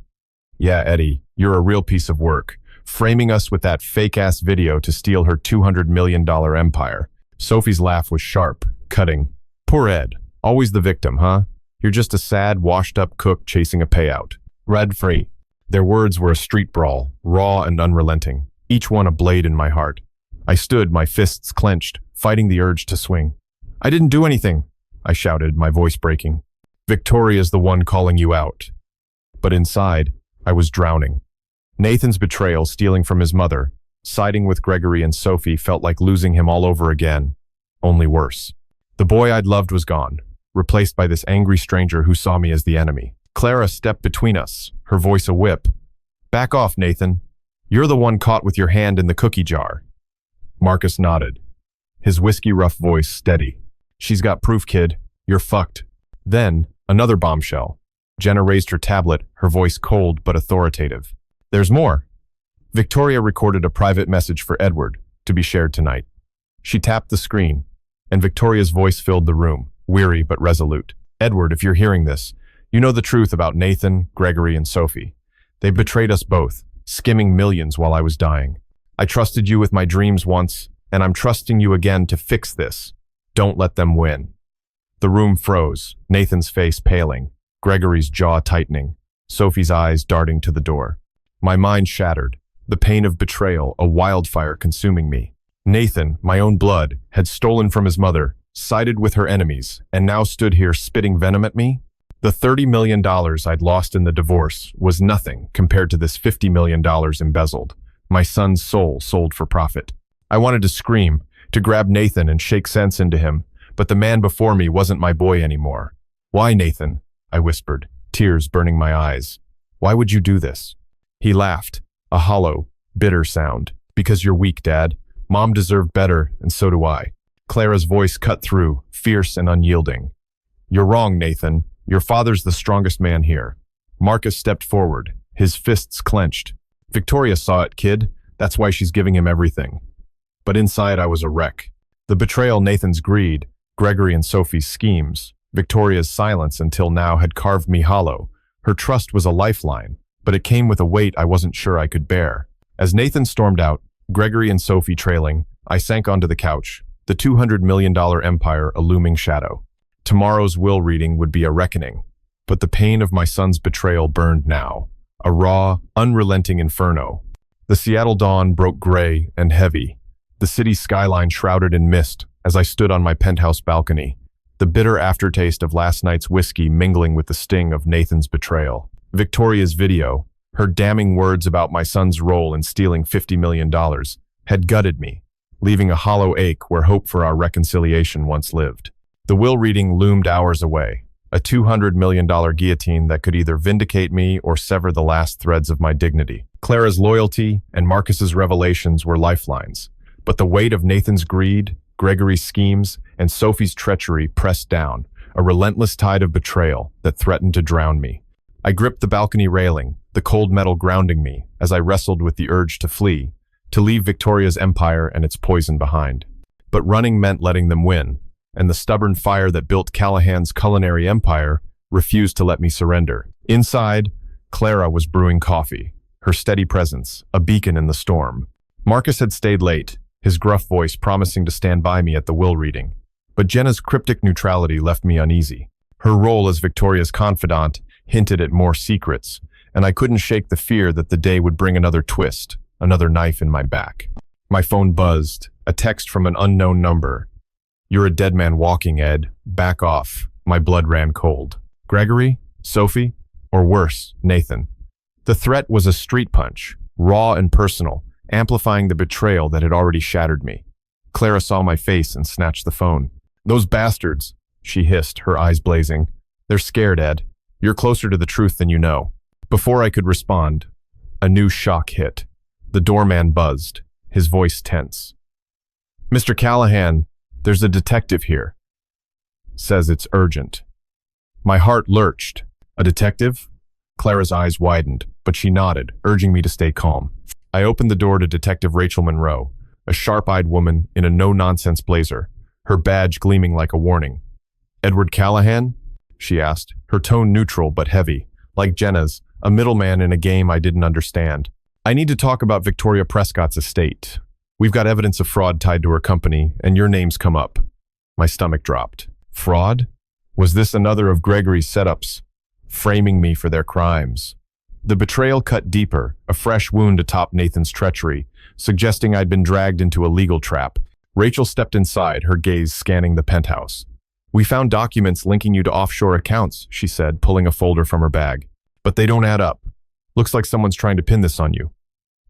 Speaker 1: "Yeah, Eddie, you're a real piece of work, framing us with that fake-ass video to steal her $200 million empire." Sophie's laugh was sharp, cutting. "Poor Ed. Always the victim, huh? You're just a sad, washed-up cook chasing a payout. Red-free." Their words were a street brawl, raw and unrelenting, each one a blade in my heart. I stood, my fists clenched, fighting the urge to swing. "I didn't do anything," I shouted, my voice breaking. "Victoria's the one calling you out." But inside, I was drowning. Nathan's betrayal, stealing from his mother, siding with Gregory and Sophie felt like losing him all over again, only worse. The boy I'd loved was gone, replaced by this angry stranger who saw me as the enemy. Clara stepped between us, her voice a whip. "Back off, Nathan. You're the one caught with your hand in the cookie jar." Marcus nodded, his whiskey-rough voice steady. "She's got proof, kid. You're fucked." Then, another bombshell. Jenna raised her tablet, her voice cold but authoritative. "There's more." Victoria recorded a private message for Edward, to be shared tonight. She tapped the screen, and Victoria's voice filled the room, weary but resolute. "Edward, if you're hearing this, you know the truth about Nathan, Gregory, and Sophie. They betrayed us both, skimming millions while I was dying. I trusted you with my dreams once, and I'm trusting you again to fix this. Don't let them win." The room froze, Nathan's face paling, Gregory's jaw tightening, Sophie's eyes darting to the door. My mind shattered, the pain of betrayal, a wildfire consuming me. Nathan, my own blood, had stolen from his mother, sided with her enemies, and now stood here spitting venom at me? The $30 million I'd lost in the divorce was nothing compared to this $50 million embezzled, my son's soul sold for profit. I wanted to scream, to grab Nathan and shake sense into him, but the man before me wasn't my boy anymore. "Why, Nathan?" I whispered, tears burning my eyes. "Why would you do this?" He laughed, a hollow, bitter sound. "Because you're weak, Dad. Mom deserved better, and so do I." Clara's voice cut through, fierce and unyielding. "You're wrong, Nathan. Your father's the strongest man here." Marcus stepped forward, his fists clenched. "Victoria saw it, kid. That's why she's giving him everything." But inside I was a wreck. The betrayal, Nathan's greed, Gregory and Sophie's schemes, Victoria's silence until now had carved me hollow. Her trust was a lifeline, but it came with a weight I wasn't sure I could bear. As Nathan stormed out, Gregory and Sophie trailing, I sank onto the couch, the $200 million empire a looming shadow. Tomorrow's will reading would be a reckoning, but the pain of my son's betrayal burned now, a raw, unrelenting inferno. The Seattle dawn broke gray and heavy, the city's skyline shrouded in mist as I stood on my penthouse balcony, the bitter aftertaste of last night's whiskey mingling with the sting of Nathan's betrayal. Victoria's video, her damning words about my son's role in stealing $50 million, had gutted me, leaving a hollow ache where hope for our reconciliation once lived. The will reading loomed hours away, a $200 million guillotine that could either vindicate me or sever the last threads of my dignity. Clara's loyalty and Marcus's revelations were lifelines, but the weight of Nathan's greed, Gregory's schemes, and Sophie's treachery pressed down, a relentless tide of betrayal that threatened to drown me. I gripped the balcony railing, the cold metal grounding me as I wrestled with the urge to flee, to leave Victoria's empire and its poison behind. But running meant letting them win, and the stubborn fire that built Callahan's culinary empire refused to let me surrender. Inside, Clara was brewing coffee, her steady presence, a beacon in the storm. Marcus had stayed late, his gruff voice promising to stand by me at the will reading. But Jenna's cryptic neutrality left me uneasy. Her role as Victoria's confidant hinted at more secrets, and I couldn't shake the fear that the day would bring another twist, another knife in my back. My phone buzzed, a text from an unknown number. "You're a dead man walking, Ed. Back off." My blood ran cold. Gregory? Sophie? Or worse, Nathan. The threat was a street punch, raw and personal, amplifying the betrayal that had already shattered me. Clara saw my face and snatched the phone. "Those bastards," she hissed, her eyes blazing. "They're scared, Ed. You're closer to the truth than you know." Before I could respond, a new shock hit. The doorman buzzed, his voice tense. "Mr. Callahan, there's a detective here. Says it's urgent." My heart lurched. A detective? Clara's eyes widened, but she nodded, urging me to stay calm. I opened the door to Detective Rachel Monroe, a sharp-eyed woman in a no-nonsense blazer, her badge gleaming like a warning. "Edward Callahan?" she asked, her tone neutral but heavy, like Jenna's, a middleman in a game I didn't understand. "I need to talk about Victoria Prescott's estate. We've got evidence of fraud tied to her company, and your name's come up." My stomach dropped. Fraud? Was this another of Gregory's setups, framing me for their crimes? The betrayal cut deeper, a fresh wound atop Nathan's treachery, suggesting I'd been dragged into a legal trap. Rachel stepped inside, her gaze scanning the penthouse. "We found documents linking you to offshore accounts," she said, pulling a folder from her bag. "But they don't add up. Looks like someone's trying to pin this on you."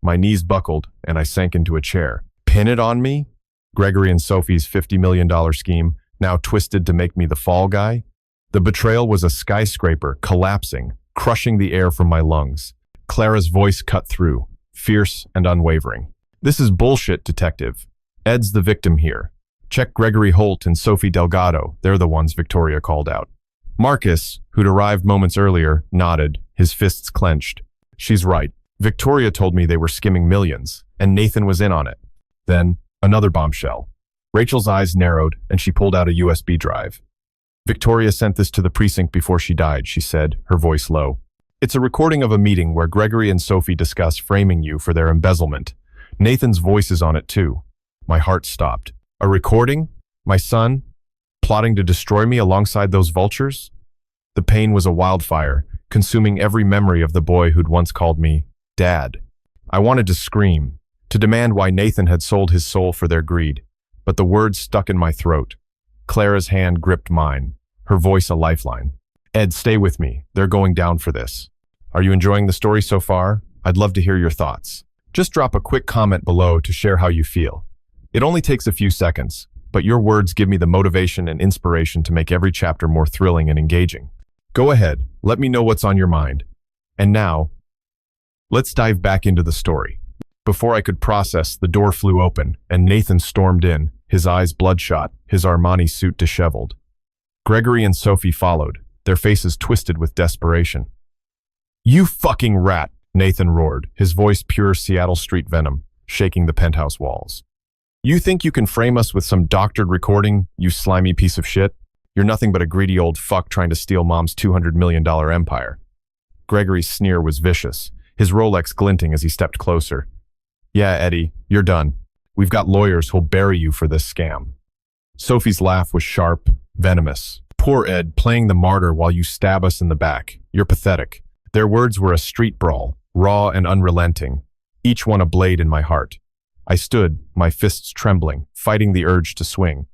Speaker 1: My knees buckled, and I sank into a chair. Pin it on me? Gregory and Sophie's $50 million scheme, now twisted to make me the fall guy? The betrayal was a skyscraper, collapsing, crushing the air from my lungs. Clara's voice cut through, fierce and unwavering. "This is bullshit, detective. Ed's the victim here. Check Gregory Holt and Sophie Delgado. They're the ones," Victoria called out. Marcus, who'd arrived moments earlier, nodded, his fists clenched. "She's right. Victoria told me they were skimming millions, and Nathan was in on it." Then, another bombshell. Rachel's eyes narrowed, and she pulled out a USB drive. "Victoria sent this to the precinct before she died," she said, her voice low. "It's a recording of a meeting where Gregory and Sophie discuss framing you for their embezzlement. Nathan's voice is on it too." My heart stopped. A recording? My son? Plotting to destroy me alongside those vultures? The pain was a wildfire, consuming every memory of the boy who'd once called me Dad. I wanted to scream, to demand why Nathan had sold his soul for their greed, but the words stuck in my throat. Clara's hand gripped mine, her voice a lifeline. "Ed, stay with me. They're going down for this. Are you enjoying the story so far? I'd love to hear your thoughts. Just drop a quick comment below to share how you feel. It only takes a few seconds, but your words give me the motivation and inspiration to make every chapter more thrilling and engaging. Go ahead, let me know what's on your mind. And now, let's dive back into the story." Before I could process, the door flew open, and Nathan stormed in, his eyes bloodshot, his Armani suit disheveled. Gregory and Sophie followed, their faces twisted with desperation. "You fucking rat!" Nathan roared, his voice pure Seattle street venom, shaking the penthouse walls. "You think you can frame us with some doctored recording, you slimy piece of shit? You're nothing but a greedy old fuck trying to steal Mom's $200 million empire." Gregory's sneer was vicious, his Rolex glinting as he stepped closer. "Yeah, Eddie, you're done. We've got lawyers who'll bury you for this scam." Sophie's laugh was sharp, venomous. "Poor Ed, playing the martyr while you stab us in the back. You're pathetic." Their words were a street brawl, raw and unrelenting, each one a blade in my heart. I stood, my fists trembling, fighting the urge to swing.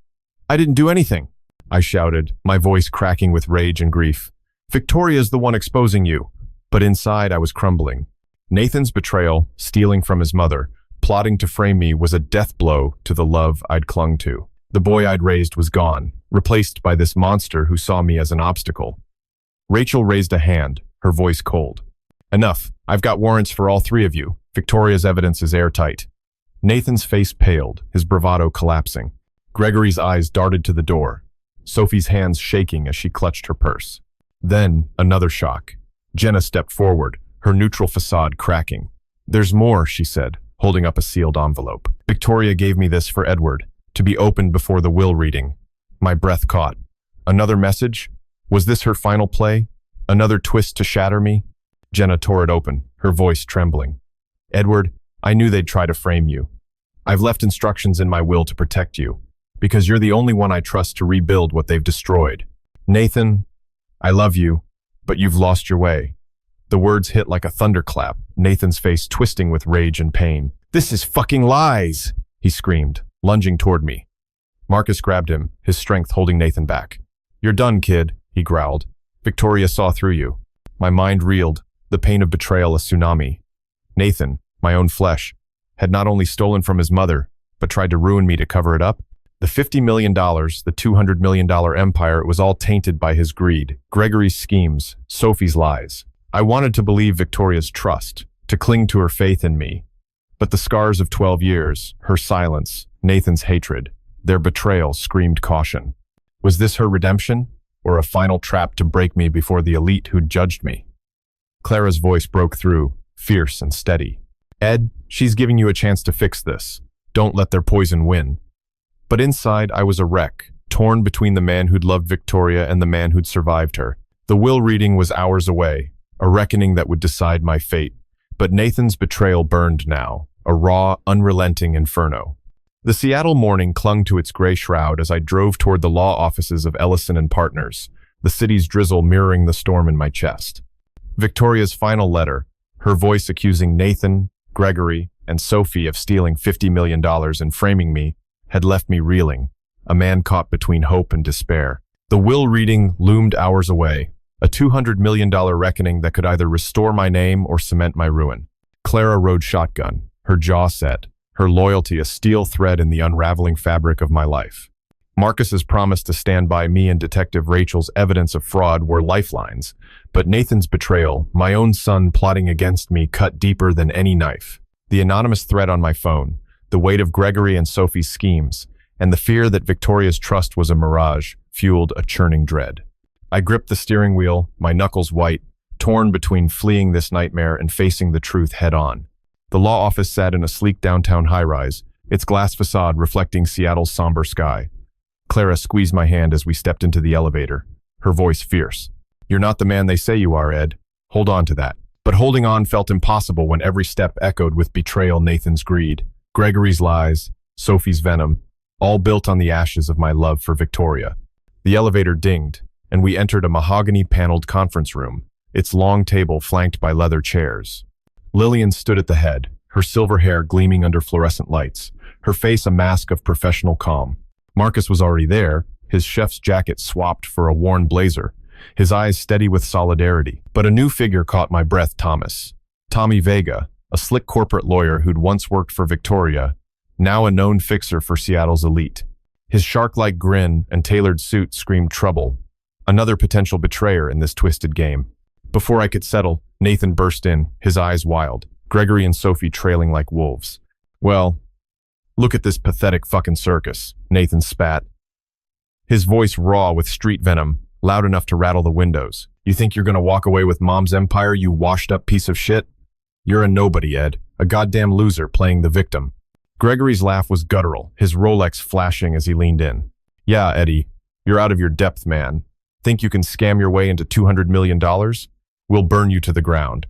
Speaker 1: "I didn't do anything," I shouted, my voice cracking with rage and grief. "Victoria's the one exposing you." But inside I was crumbling. Nathan's betrayal, stealing from his mother, plotting to frame me was a death blow to the love I'd clung to. The boy I'd raised was gone, replaced by this monster who saw me as an obstacle. Rachel raised a hand, her voice cold. "Enough. I've got warrants for all three of you. Victoria's evidence is airtight." Nathan's face paled, his bravado collapsing. Gregory's eyes darted to the door, Sophie's hands shaking as she clutched her purse. Then, another shock. Jenna stepped forward, her neutral facade cracking. "There's more," she said, holding up a sealed envelope. "Victoria gave me this for Edward, to be opened before the will reading." My breath caught. Another message? Was this her final play? Another twist to shatter me? Jenna tore it open, her voice trembling. "Edward, I knew they'd try to frame you. I've left instructions in my will to protect you, because you're the only one I trust to rebuild what they've destroyed. Nathan, I love you, but you've lost your way." The words hit like a thunderclap, Nathan's face twisting with rage and pain. "This is fucking lies!" he screamed, lunging toward me. Marcus grabbed him, his strength holding Nathan back. "You're done, kid," he growled. "Victoria saw through you." My mind reeled, the pain of betrayal a tsunami. Nathan, my own flesh, had not only stolen from his mother, but tried to ruin me to cover it up. The $50 million, the $200 million empire, it was all tainted by his greed, Gregory's schemes, Sophie's lies. I wanted to believe Victoria's trust, to cling to her faith in me. But the scars of 12 years, her silence, Nathan's hatred, their betrayal screamed caution. Was this her redemption, or a final trap to break me before the elite who'd judged me? Clara's voice broke through, fierce and steady. "Ed, she's giving you a chance to fix this. Don't let their poison win." But inside, I was a wreck, torn between the man who'd loved Victoria and the man who'd survived her. The will reading was hours away, a reckoning that would decide my fate. But Nathan's betrayal burned now, a raw, unrelenting inferno. The Seattle morning clung to its gray shroud as I drove toward the law offices of Ellison and Partners, the city's drizzle mirroring the storm in my chest. Victoria's final letter, her voice accusing Nathan, Gregory, and Sophie of stealing $50 million and framing me, had left me reeling, a man caught between hope and despair. The will reading loomed hours away, a $200 million reckoning that could either restore my name or cement my ruin. Clara rode shotgun, her jaw set, her loyalty a steel thread in the unraveling fabric of my life. Marcus's promise to stand by me and Detective Rachel's evidence of fraud were lifelines, but Nathan's betrayal, my own son plotting against me, cut deeper than any knife. The anonymous threat on my phone, the weight of Gregory and Sophie's schemes, and the fear that Victoria's trust was a mirage, fueled a churning dread. I gripped the steering wheel, my knuckles white, torn between fleeing this nightmare and facing the truth head-on. The law office sat in a sleek downtown high-rise, its glass facade reflecting Seattle's somber sky. Clara squeezed my hand as we stepped into the elevator, her voice fierce. "You're not the man they say you are, Ed. Hold on to that." But holding on felt impossible when every step echoed with betrayal, Nathan's greed, Gregory's lies, Sophie's venom, all built on the ashes of my love for Victoria. The elevator dinged, and we entered a mahogany-paneled conference room, its long table flanked by leather chairs. Lillian stood at the head, her silver hair gleaming under fluorescent lights, her face a mask of professional calm. Marcus was already there, his chef's jacket swapped for a worn blazer, his eyes steady with solidarity. But a new figure caught my breath, Tommy Vega, a slick corporate lawyer who'd once worked for Victoria, now a known fixer for Seattle's elite. His shark-like grin and tailored suit screamed trouble, another potential betrayer in this twisted game. Before I could settle, Nathan burst in, his eyes wild, Gregory and Sophie trailing like wolves. "Well, look at this pathetic fucking circus," Nathan spat, his voice raw with street venom, loud enough to rattle the windows. "You think you're gonna walk away with Mom's empire, you washed-up piece of shit? You're a nobody, Ed, a goddamn loser playing the victim." Gregory's laugh was guttural, his Rolex flashing as he leaned in. "Yeah, Eddie, you're out of your depth, man. Think you can scam your way into $200 million? We'll burn you to the ground."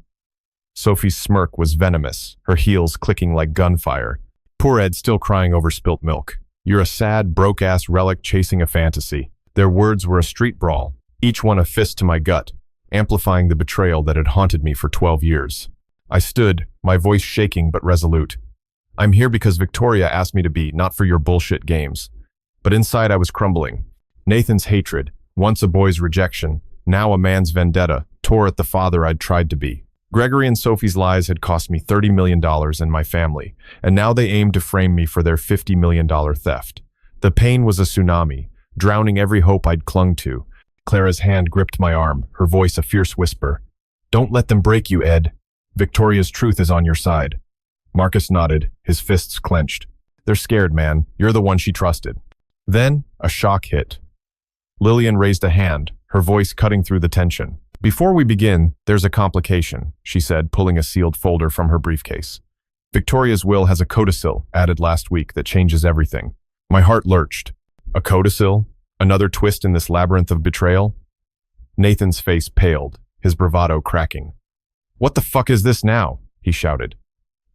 Speaker 1: Sophie's smirk was venomous, her heels clicking like gunfire. Poor Ed still crying over spilt milk. "You're a sad, broke-ass relic chasing a fantasy." Their words were a street brawl, each one a fist to my gut, amplifying the betrayal that had haunted me for 12 years. I stood, my voice shaking but resolute. "I'm here because Victoria asked me to be, not for your bullshit games." But inside I was crumbling. Nathan's hatred, once a boy's rejection, now a man's vendetta, tore at the father I'd tried to be. Gregory and Sophie's lies had cost me $30 million and my family, and now they aimed to frame me for their $50 million theft. The pain was a tsunami, drowning every hope I'd clung to. Clara's hand gripped my arm, her voice a fierce whisper. "Don't let them break you, Ed. Victoria's truth is on your side." Marcus nodded, his fists clenched. "They're scared, man. You're the one she trusted." Then, a shock hit. Lillian raised a hand, her voice cutting through the tension. Before we begin, there's a complication, she said, pulling a sealed folder from her briefcase. Victoria's will has a codicil added last week that changes everything. My heart lurched. A codicil? Another twist in this labyrinth of betrayal? Nathan's face paled, his bravado cracking. What the fuck is this now? He shouted.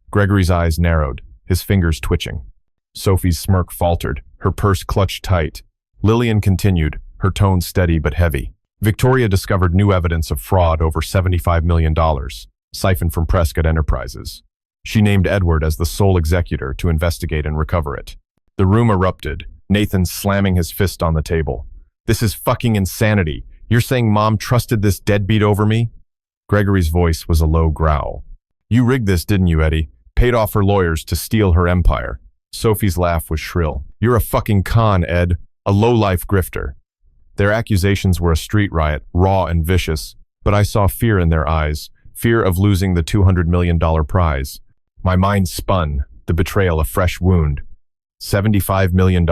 Speaker 1: Gregory's eyes narrowed, his fingers twitching. Sophie's smirk faltered, her purse clutched tight. Lillian continued, her tone steady but heavy. Victoria discovered new evidence of fraud over $75 million, siphoned from Prescott Enterprises. She named Edward as the sole executor to investigate and recover it. The room erupted, Nathan slamming his fist on the table. This is fucking insanity. You're saying Mom trusted this deadbeat over me? Gregory's voice was a low growl. You rigged this, didn't you, Eddie? Paid off her lawyers to steal her empire. Sophie's laugh was shrill. You're a fucking con, Ed. A low-life grifter. Their accusations were a street riot, raw and vicious, but I saw fear in their eyes, fear of losing the $200 million prize. My mind spun, the betrayal a fresh wound. $75 million?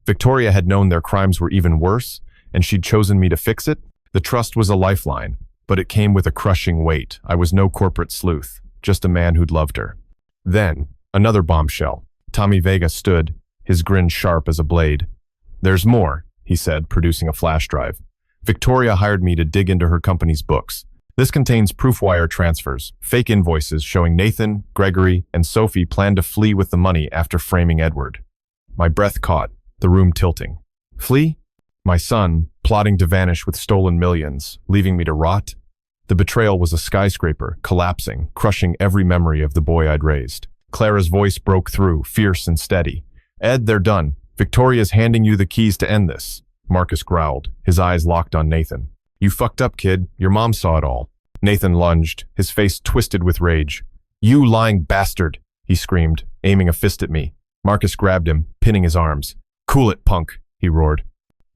Speaker 1: Victoria had known their crimes were even worse, and she'd chosen me to fix it? The trust was a lifeline, but it came with a crushing weight. I was no corporate sleuth, just a man who'd loved her. Then, another bombshell. Tommy Vega stood, his grin sharp as a blade. There's more, he said, producing a flash drive. Victoria hired me to dig into her company's books. This contains proof wire transfers, fake invoices showing Nathan, Gregory, and Sophie planned to flee with the money after framing Edward. My breath caught, the room tilting. Flee? My son, plotting to vanish with stolen millions, leaving me to rot? The betrayal was a skyscraper, collapsing, crushing every memory of the boy I'd raised. Clara's voice broke through, fierce and steady. Ed, they're done. Victoria's handing you the keys to end this. Marcus growled, his eyes locked on Nathan. You fucked up, kid. Your mom saw it all. Nathan lunged, his face twisted with rage. You lying bastard, he screamed, aiming a fist at me. Marcus grabbed him, pinning his arms. Cool it, punk, he roared.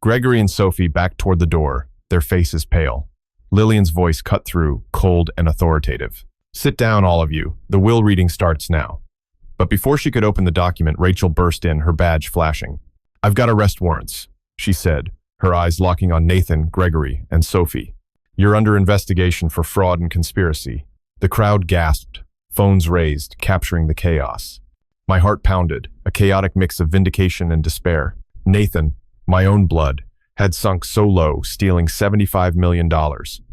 Speaker 1: Gregory and Sophie backed toward the door, their faces pale. Lillian's voice cut through, cold and authoritative. Sit down, all of you. The will reading starts now. But before she could open the document, Rachel burst in, her badge flashing. I've got arrest warrants, she said, her eyes locking on Nathan, Gregory, and Sophie. You're under investigation for fraud and conspiracy. The crowd gasped, phones raised, capturing the chaos. My heart pounded, a chaotic mix of vindication and despair. Nathan, my own blood, had sunk so low, stealing $75 million,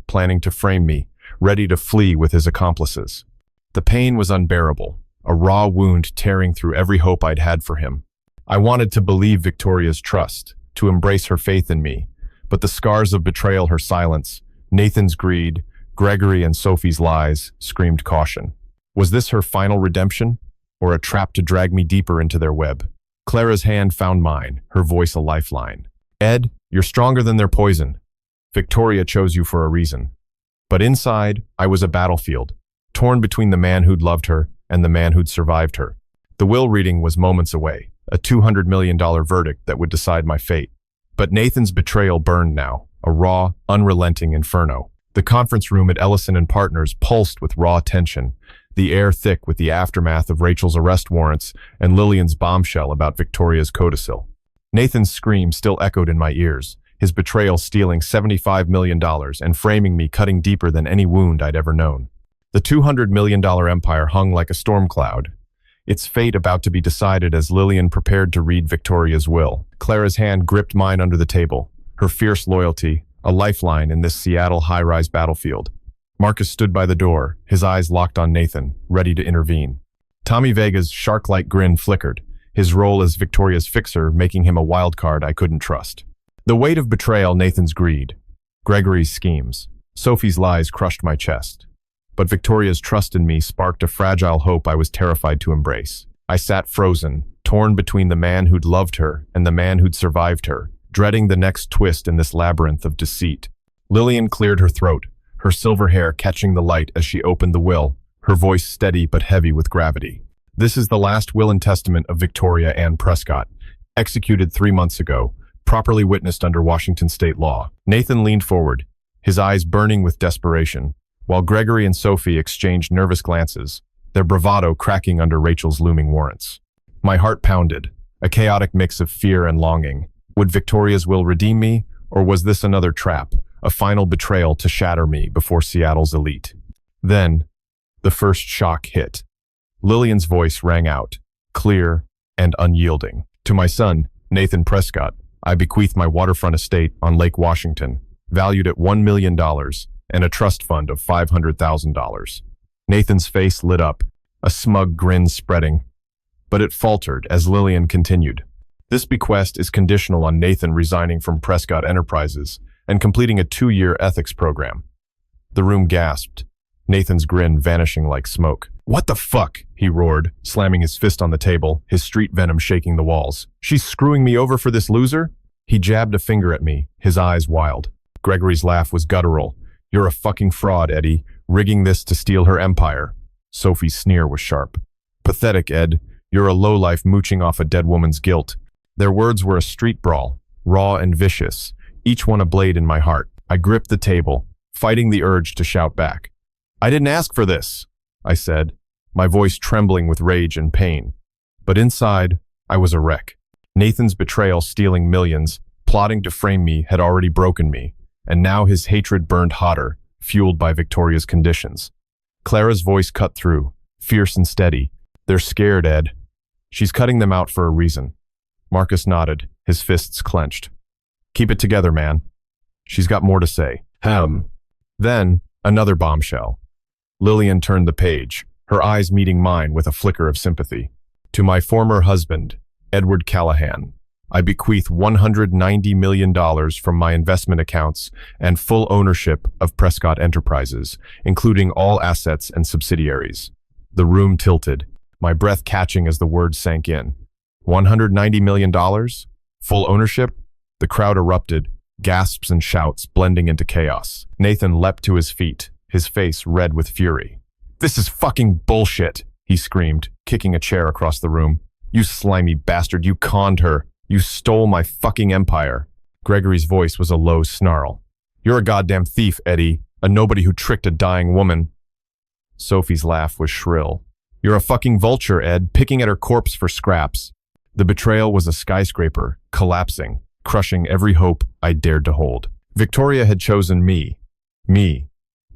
Speaker 1: planning to frame me, ready to flee with his accomplices. The pain was unbearable, a raw wound tearing through every hope I'd had for him. I wanted to believe Victoria's trust, to embrace her faith in me, but the scars of betrayal, her silence, Nathan's greed, Gregory and Sophie's lies, screamed caution. Was this her final redemption, or a trap to drag me deeper into their web? Clara's hand found mine, her voice a lifeline. Ed, you're stronger than their poison. Victoria chose you for a reason. But inside, I was a battlefield, torn between the man who'd loved her and the man who'd survived her. The will reading was moments away, a $200 million verdict that would decide my fate. But Nathan's betrayal burned now, a raw, unrelenting inferno. The conference room at Ellison and Partners pulsed with raw tension, the air thick with the aftermath of Rachel's arrest warrants and Lillian's bombshell about Victoria's codicil. Nathan's scream still echoed in my ears, his betrayal stealing $75 million and framing me cutting deeper than any wound I'd ever known. The $200 million empire hung like a storm cloud, its fate about to be decided as Lillian prepared to read Victoria's will. Clara's hand gripped mine under the table, her fierce loyalty, a lifeline in this Seattle high-rise battlefield. Marcus stood by the door, his eyes locked on Nathan, ready to intervene. Tommy Vega's shark-like grin flickered, his role as Victoria's fixer making him a wild card I couldn't trust. The weight of betrayal, Nathan's greed, Gregory's schemes, Sophie's lies crushed my chest. But Victoria's trust in me sparked a fragile hope I was terrified to embrace. I sat frozen, torn between the man who'd loved her and the man who'd survived her, dreading the next twist in this labyrinth of deceit. Lillian cleared her throat, her silver hair catching the light as she opened the will, her voice steady but heavy with gravity. This is the last will and testament of Victoria Ann Prescott, executed 3 months ago, properly witnessed under Washington state law. Nathan leaned forward, his eyes burning with desperation, while Gregory and Sophie exchanged nervous glances, their bravado cracking under Rachel's looming warrants. My heart pounded, a chaotic mix of fear and longing. Would Victoria's will redeem me, or was this another trap, a final betrayal to shatter me before Seattle's elite. Then, the first shock hit. Lillian's voice rang out, clear and unyielding. To my son, Nathan Prescott, I bequeath my waterfront estate on Lake Washington, valued at $1 million, and a trust fund of $500,000. Nathan's face lit up, a smug grin spreading, but it faltered as Lillian continued. This bequest is conditional on Nathan resigning from Prescott Enterprises and completing a 2-year ethics program. The room gasped, Nathan's grin vanishing like smoke. What the fuck? He roared, slamming his fist on the table, his street venom shaking the walls. She's screwing me over for this loser? He jabbed a finger at me, his eyes wild. Gregory's laugh was guttural. You're a fucking fraud, Eddie, rigging this to steal her empire. Sophie's sneer was sharp. Pathetic, Ed. You're a lowlife mooching off a dead woman's guilt. Their words were a street brawl, raw and vicious, each one a blade in my heart. I gripped the table, fighting the urge to shout back. I didn't ask for this, I said, my voice trembling with rage and pain. But inside, I was a wreck. Nathan's betrayal, stealing millions, plotting to frame me, had already broken me, and now his hatred burned hotter, fueled by Victoria's conditions. Clara's voice cut through, fierce and steady. They're scared, Ed. She's cutting them out for a reason. Marcus nodded, his fists clenched. Keep it together, man. She's got more to say. Then, another bombshell. Lillian turned the page, her eyes meeting mine with a flicker of sympathy. To my former husband, Edward Callahan, I bequeath $190 million from my investment accounts and full ownership of Prescott Enterprises, including all assets and subsidiaries. The room tilted, my breath catching as the words sank in. $190 million? Full ownership? The crowd erupted, gasps and shouts blending into chaos. Nathan leapt to his feet, his face red with fury. This is fucking bullshit, he screamed, kicking a chair across the room. You slimy bastard, you conned her. You stole my fucking empire. Gregory's voice was a low snarl. You're a goddamn thief, Eddie, a nobody who tricked a dying woman. Sophie's laugh was shrill. You're a fucking vulture, Ed, picking at her corpse for scraps. The betrayal was a skyscraper, collapsing, crushing every hope I dared to hold. Victoria had chosen me,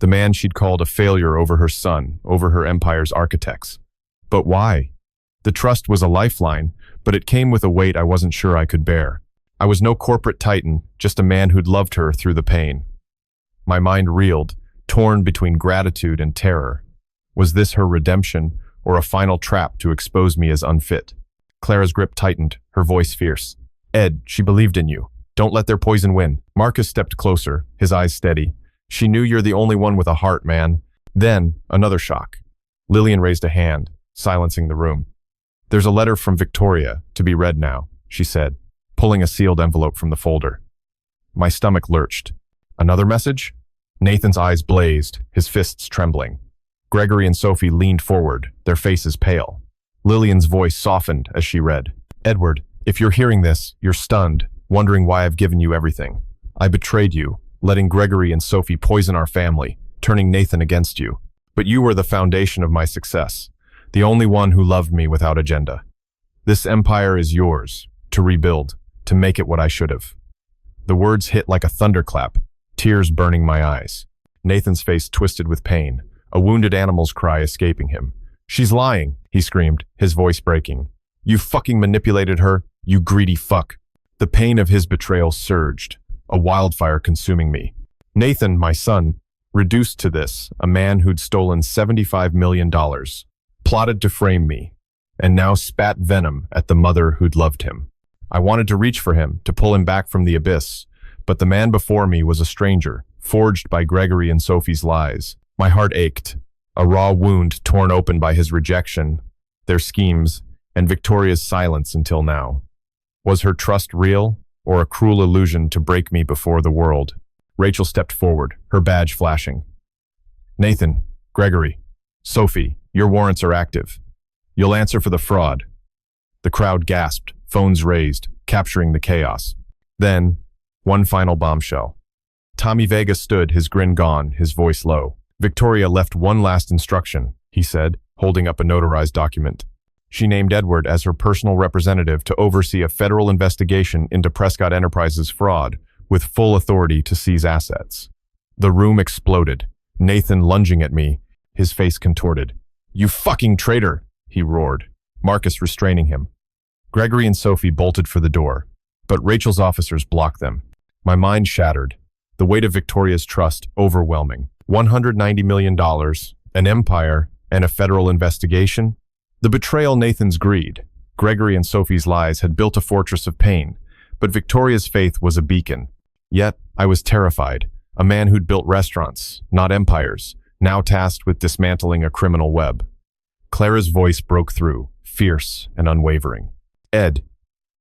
Speaker 1: the man she'd called a failure over her son, over her empire's architects. But why? The trust was a lifeline, but it came with a weight I wasn't sure I could bear. I was no corporate titan, just a man who'd loved her through the pain. My mind reeled, torn between gratitude and terror. Was this her redemption, or a final trap to expose me as unfit? Clara's grip tightened, her voice fierce. Ed, she believed in you. Don't let their poison win. Marcus stepped closer, his eyes steady. She knew you're the only one with a heart, man. Then, another shock. Lillian raised a hand, silencing the room. There's a letter from Victoria, to be read now, she said, pulling a sealed envelope from the folder. My stomach lurched. Another message? Nathan's eyes blazed, his fists trembling. Gregory and Sophie leaned forward, their faces pale. Lillian's voice softened as she read. Edward, if you're hearing this, you're stunned, wondering why I've given you everything. I betrayed you, letting Gregory and Sophie poison our family, turning Nathan against you. But you were the foundation of my success, the only one who loved me without agenda. This empire is yours, to rebuild, to make it what I should have. The words hit like a thunderclap, tears burning my eyes. Nathan's face twisted with pain, a wounded animal's cry escaping him. She's lying, he screamed, his voice breaking. You fucking manipulated her, you greedy fuck. The pain of his betrayal surged, a wildfire consuming me. Nathan, my son, reduced to this, a man who'd stolen $75 million, plotted to frame me, and now spat venom at the mother who'd loved him. I wanted to reach for him, to pull him back from the abyss, but the man before me was a stranger, forged by Gregory and Sophie's lies. My heart ached, a raw wound torn open by his rejection, their schemes, and Victoria's silence until now. Was her trust real, or a cruel illusion to break me before the world? Rachel stepped forward, her badge flashing. Nathan, Gregory, Sophie, your warrants are active. You'll answer for the fraud. The crowd gasped, phones raised, capturing the chaos. Then, one final bombshell. Tommy Vega stood, his grin gone, his voice low. Victoria left one last instruction, he said, holding up a notarized document. She named Edward as her personal representative to oversee a federal investigation into Prescott Enterprises fraud, with full authority to seize assets. The room exploded, Nathan lunging at me, his face contorted. "You fucking traitor!" he roared, Marcus restraining him. Gregory and Sophie bolted for the door, but Rachel's officers blocked them. My mind shattered, the weight of Victoria's trust overwhelming. $190 million, an empire, and a federal investigation? The betrayal, Nathan's greed. Gregory and Sophie's lies had built a fortress of pain, but Victoria's faith was a beacon. Yet, I was terrified. A man who'd built restaurants, not empires, now tasked with dismantling a criminal web. Clara's voice broke through, fierce and unwavering. "Ed,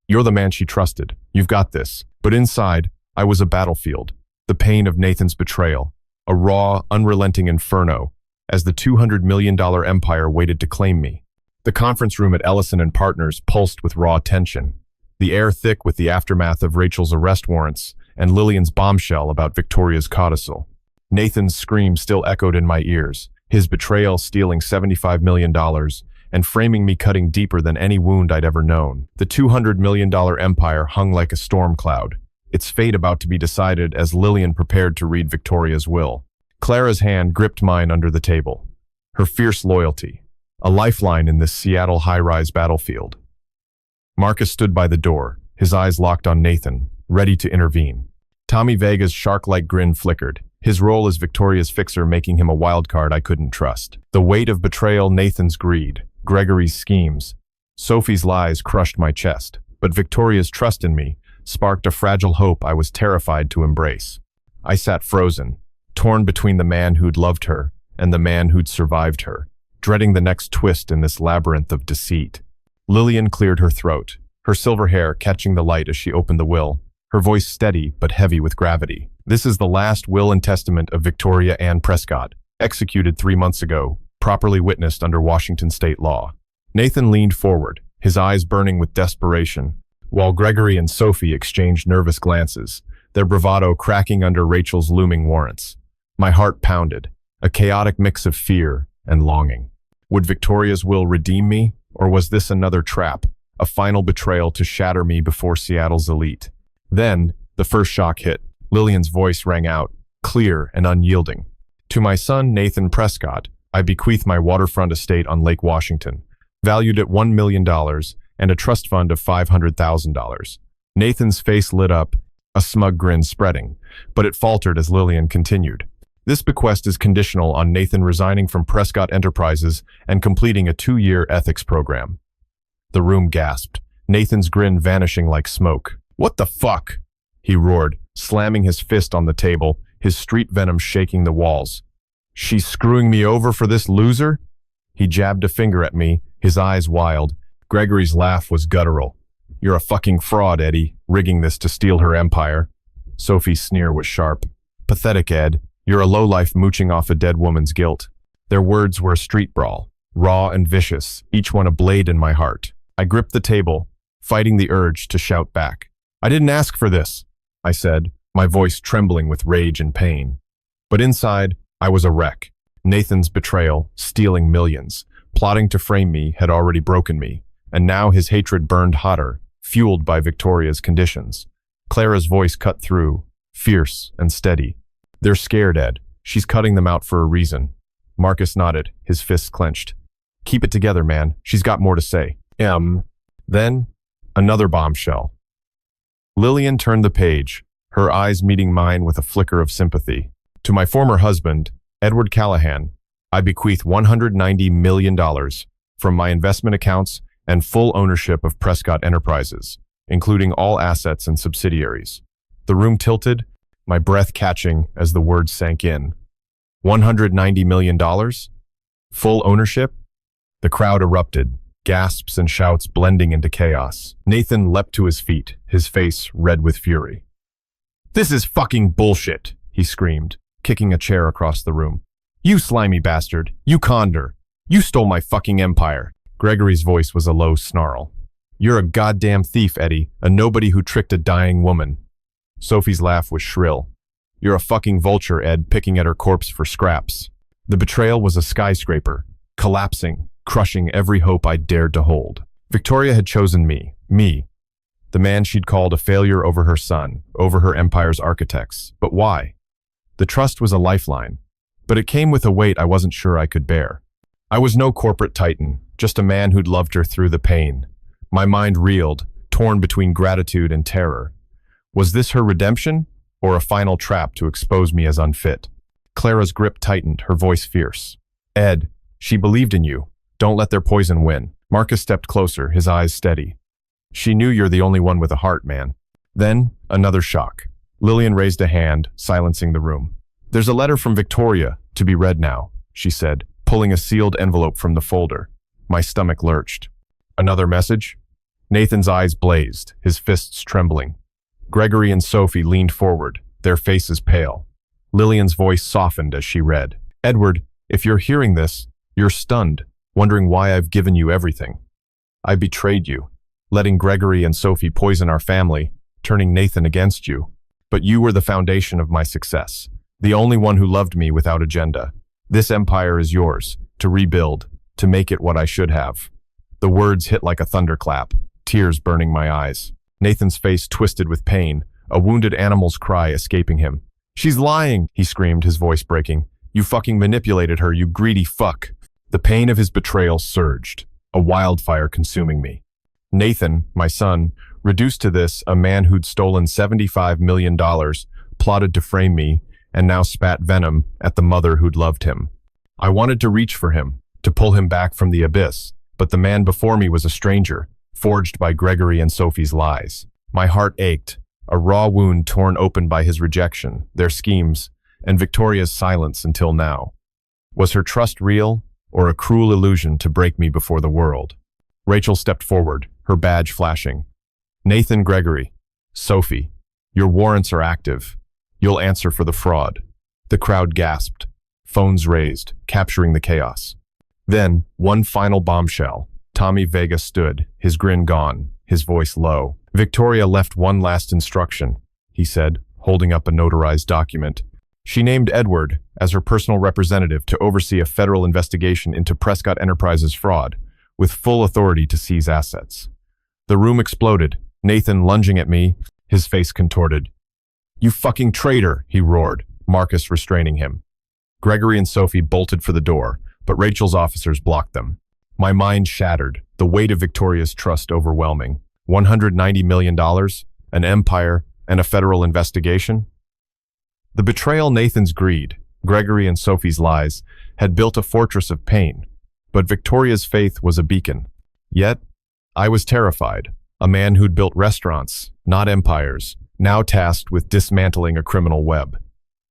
Speaker 1: you're the man she trusted. You've got this." But inside, I was a battlefield. The pain of Nathan's betrayal, a raw, unrelenting inferno, as the $200 million empire waited to claim me. The conference room at Ellison and Partners pulsed with raw tension, the air thick with the aftermath of Rachel's arrest warrants and Lillian's bombshell about Victoria's codicil. Nathan's scream still echoed in my ears, his betrayal stealing $75 million and framing me cutting deeper than any wound I'd ever known. The $200 million empire hung like a storm cloud, its fate about to be decided as Lillian prepared to read Victoria's will. Clara's hand gripped mine under the table, her fierce loyalty, a lifeline in this Seattle high-rise battlefield. Marcus stood by the door, his eyes locked on Nathan, ready to intervene. Tommy Vega's shark-like grin flickered, his role as Victoria's fixer making him a wild card I couldn't trust. The weight of betrayal, Nathan's greed, Gregory's schemes, Sophie's lies crushed my chest, but Victoria's trust in me sparked a fragile hope I was terrified to embrace. I sat frozen, torn between the man who'd loved her and the man who'd survived her, dreading the next twist in this labyrinth of deceit. Lillian cleared her throat, her silver hair catching the light as she opened the will, her voice steady but heavy with gravity. "This is the last will and testament of Victoria Ann Prescott, executed 3 months ago, properly witnessed under Washington state law." Nathan leaned forward, his eyes burning with desperation, while Gregory and Sophie exchanged nervous glances, their bravado cracking under Rachel's looming warrants. My heart pounded, a chaotic mix of fear and longing. Would Victoria's will redeem me, or was this another trap, a final betrayal to shatter me before Seattle's elite? Then, the first shock hit. Lillian's voice rang out, clear and unyielding. "To my son, Nathan Prescott, I bequeath my waterfront estate on Lake Washington, valued at $1 million and a trust fund of $500,000. Nathan's face lit up, a smug grin spreading, but it faltered as Lillian continued. "This bequest is conditional on Nathan resigning from Prescott Enterprises and completing a 2-year ethics program." The room gasped, Nathan's grin vanishing like smoke. "What the fuck?" he roared, slamming his fist on the table, his street venom shaking the walls. "She's screwing me over for this loser?" He jabbed a finger at me, his eyes wild. Gregory's laugh was guttural. "You're a fucking fraud, Eddie, rigging this to steal her empire." Sophie's sneer was sharp. "Pathetic, Ed. You're a lowlife mooching off a dead woman's guilt." Their words were a street brawl, raw and vicious, each one a blade in my heart. I gripped the table, fighting the urge to shout back. "I didn't ask for this," I said, my voice trembling with rage and pain. But inside, I was a wreck. Nathan's betrayal, stealing millions, plotting to frame me had already broken me, and now his hatred burned hotter, fueled by Victoria's conditions. Clara's voice cut through, fierce and steady. "They're scared, Ed. She's cutting them out for a reason." Marcus nodded, his fists clenched. "Keep it together, man. She's got more to say." Then, another bombshell. Lillian turned the page, her eyes meeting mine with a flicker of sympathy. "To my former husband, Edward Callahan, I bequeath $190 million from my investment accounts and full ownership of Prescott Enterprises, including all assets and subsidiaries." The room tilted, my breath catching as the words sank in. $190 million? Full ownership? The crowd erupted, gasps and shouts blending into chaos. Nathan leapt to his feet, his face red with fury. "This is fucking bullshit," he screamed, kicking a chair across the room. "You slimy bastard, you conned her. You stole my fucking empire." Gregory's voice was a low snarl. "You're a goddamn thief, Eddie, a nobody who tricked a dying woman." Sophie's laugh was shrill. "You're a fucking vulture, Ed, picking at her corpse for scraps." The betrayal was a skyscraper, collapsing, crushing every hope I dared to hold. Victoria had chosen me, The man she'd called a failure over her son, over her empire's architects. But why? The trust was a lifeline, but it came with a weight I wasn't sure I could bear. I was no corporate titan, just a man who'd loved her through the pain. My mind reeled, torn between gratitude and terror. Was this her redemption, or a final trap to expose me as unfit? Clara's grip tightened, her voice fierce. Ed, she believed in you. Don't let their poison win. Marcus stepped closer, his eyes steady. She knew you're the only one with a heart, man. Then, another shock. Lillian raised a hand, silencing the room. There's a letter from Victoria, to be read now, she said, pulling a sealed envelope from the folder. My stomach lurched. Another message? Nathan's eyes blazed, his fists trembling. Gregory and Sophie leaned forward, their faces pale. Lillian's voice softened as she read. Edward, if you're hearing this, you're stunned, wondering why I've given you everything. I betrayed you, letting Gregory and Sophie poison our family, turning Nathan against you. But you were the foundation of my success, the only one who loved me without agenda. This empire is yours, to rebuild, to make it what I should have. The words hit like a thunderclap, tears burning my eyes. Nathan's face twisted with pain, a wounded animal's cry escaping him. She's lying, he screamed, his voice breaking. You fucking manipulated her, you greedy fuck. The pain of his betrayal surged, a wildfire consuming me. Nathan, my son, reduced to this, a man who'd stolen $75 million, plotted to frame me, and now spat venom at the mother who'd loved him. I wanted to reach for him, to pull him back from the abyss, but the man before me was a stranger, forged by Gregory and Sophie's lies. My heart ached, a raw wound torn open by his rejection, their schemes, and Victoria's silence until now. Was her trust real, or a cruel illusion to break me before the world? Rachel stepped forward, her badge flashing. Nathan, Gregory, Sophie, your warrants are active. You'll answer for the fraud. The crowd gasped, phones raised, capturing the chaos. Then, one final bombshell. Tommy Vega stood, his grin gone, his voice low. Victoria left one last instruction, he said, holding up a notarized document. She named Edward as her personal representative to oversee a federal investigation into Prescott Enterprises fraud, with full authority to seize assets. The room exploded, Nathan lunging at me, his face contorted. You fucking traitor, he roared, Marcus restraining him. Gregory and Sophie bolted for the door, but Rachel's officers blocked them. My mind shattered, the weight of Victoria's trust overwhelming. $190 million, an empire, and a federal investigation? The betrayal, Nathan's greed, Gregory and Sophie's lies, had built a fortress of pain, but Victoria's faith was a beacon. Yet, I was terrified, a man who'd built restaurants, not empires, now tasked with dismantling a criminal web.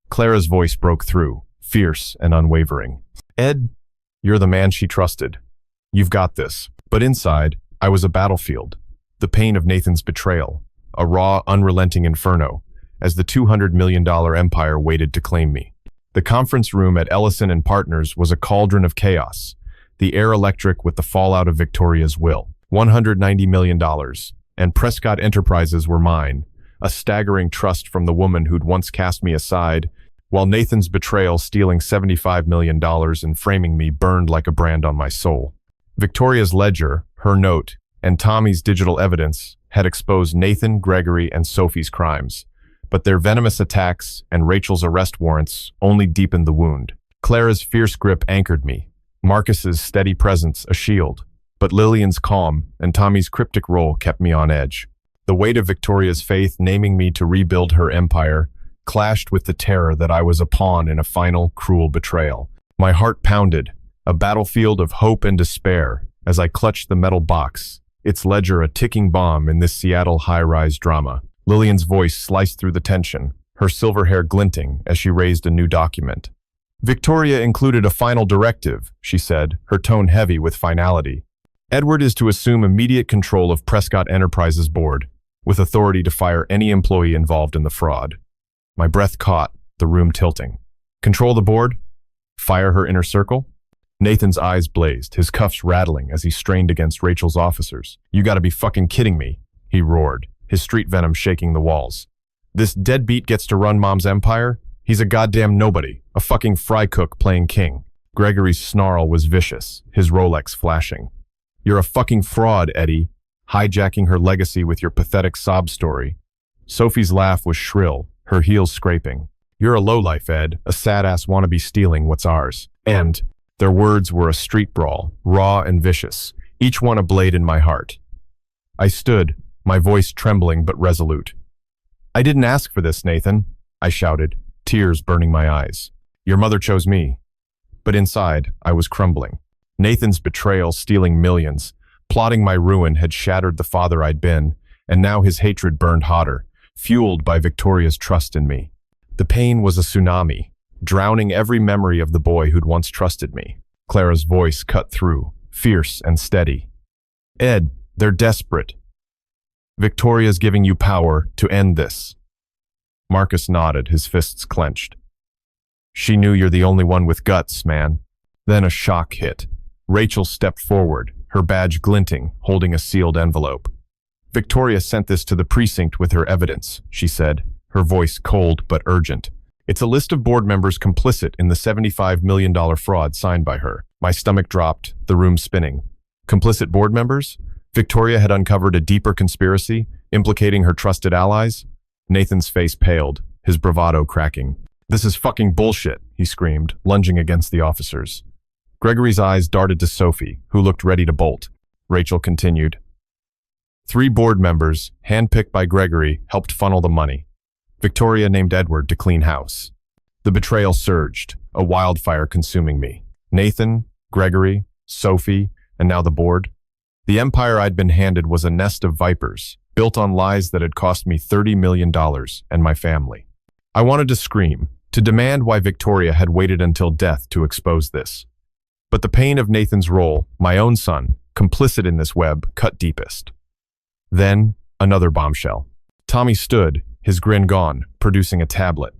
Speaker 1: Clara's voice broke through, fierce and unwavering. Ed, you're the man she trusted. You've got this. But inside, I was a battlefield. The pain of Nathan's betrayal, a raw, unrelenting inferno, as the $200 million empire waited to claim me. The conference room at Ellison and Partners was a cauldron of chaos, the air electric with the fallout of Victoria's will. $190 million, and Prescott Enterprises were mine, a staggering trust from the woman who'd once cast me aside, while Nathan's betrayal, stealing $75 million and framing me, burned like a brand on my soul. Victoria's ledger, her note, and Tommy's digital evidence had exposed Nathan, Gregory, and Sophie's crimes, but their venomous attacks and Rachel's arrest warrants only deepened the wound. Clara's fierce grip anchored me, Marcus's steady presence a shield, but Lillian's calm and Tommy's cryptic role kept me on edge. The weight of Victoria's faith naming me to rebuild her empire clashed with the terror that I was a pawn in a final, cruel betrayal. My heart pounded, a battlefield of hope and despair, as I clutched the metal box, its ledger a ticking bomb in this Seattle high-rise drama. Lillian's voice sliced through the tension, her silver hair glinting as she raised a new document. Victoria included a final directive, she said, her tone heavy with finality. Edward is to assume immediate control of Prescott Enterprises board, with authority to fire any employee involved in the fraud. My breath caught, the room tilting. Control the board? Fire her inner circle? Nathan's eyes blazed, his cuffs rattling as he strained against Rachel's officers. You gotta be fucking kidding me, he roared, his street venom shaking the walls. This deadbeat gets to run Mom's empire? He's a goddamn nobody, a fucking fry cook playing king. Gregory's snarl was vicious, his Rolex flashing. You're a fucking fraud, Eddie. hijacking her legacy with your pathetic sob story. Sophie's laugh was shrill, her heels scraping. You're a lowlife, Ed, a sad-ass wannabe stealing what's ours. And their words were a street brawl, raw and vicious, each one a blade in my heart. I stood, my voice trembling but resolute. I didn't ask for this, Nathan, I shouted, tears burning my eyes. Your mother chose me. But inside, I was crumbling. Nathan's betrayal, stealing millions, plotting my ruin had shattered the father I'd been, and now his hatred burned hotter, fueled by Victoria's trust in me. The pain was a tsunami, drowning every memory of the boy who'd once trusted me. Clara's voice cut through, fierce and steady. Ed, they're desperate. Victoria's giving you power to end this. Marcus nodded, his fists clenched. She knew you're the only one with guts, man. Then a shock hit. Rachel stepped forward, her badge glinting, holding a sealed envelope. Victoria sent this to the precinct with her evidence, she said, her voice cold but urgent. It's a list of board members complicit in the $75 million fraud signed by her. My stomach dropped, the room spinning. Complicit board members? Victoria had uncovered a deeper conspiracy, implicating her trusted allies? Nathan's face paled, his bravado cracking. This is fucking bullshit, he screamed, lunging against the officers. Gregory's eyes darted to Sophie, who looked ready to bolt. Rachel continued. 3 board members, handpicked by Gregory, helped funnel the money. Victoria named Edward to clean house. The betrayal surged, a wildfire consuming me. Nathan, Gregory, Sophie, and now the board. The empire I'd been handed was a nest of vipers, built on lies that had cost me $30 million and my family. I wanted to scream, to demand why Victoria had waited until death to expose this. But the pain of Nathan's role, my own son, complicit in this web, cut deepest. Then, another bombshell. Tommy stood, his grin gone, producing a tablet.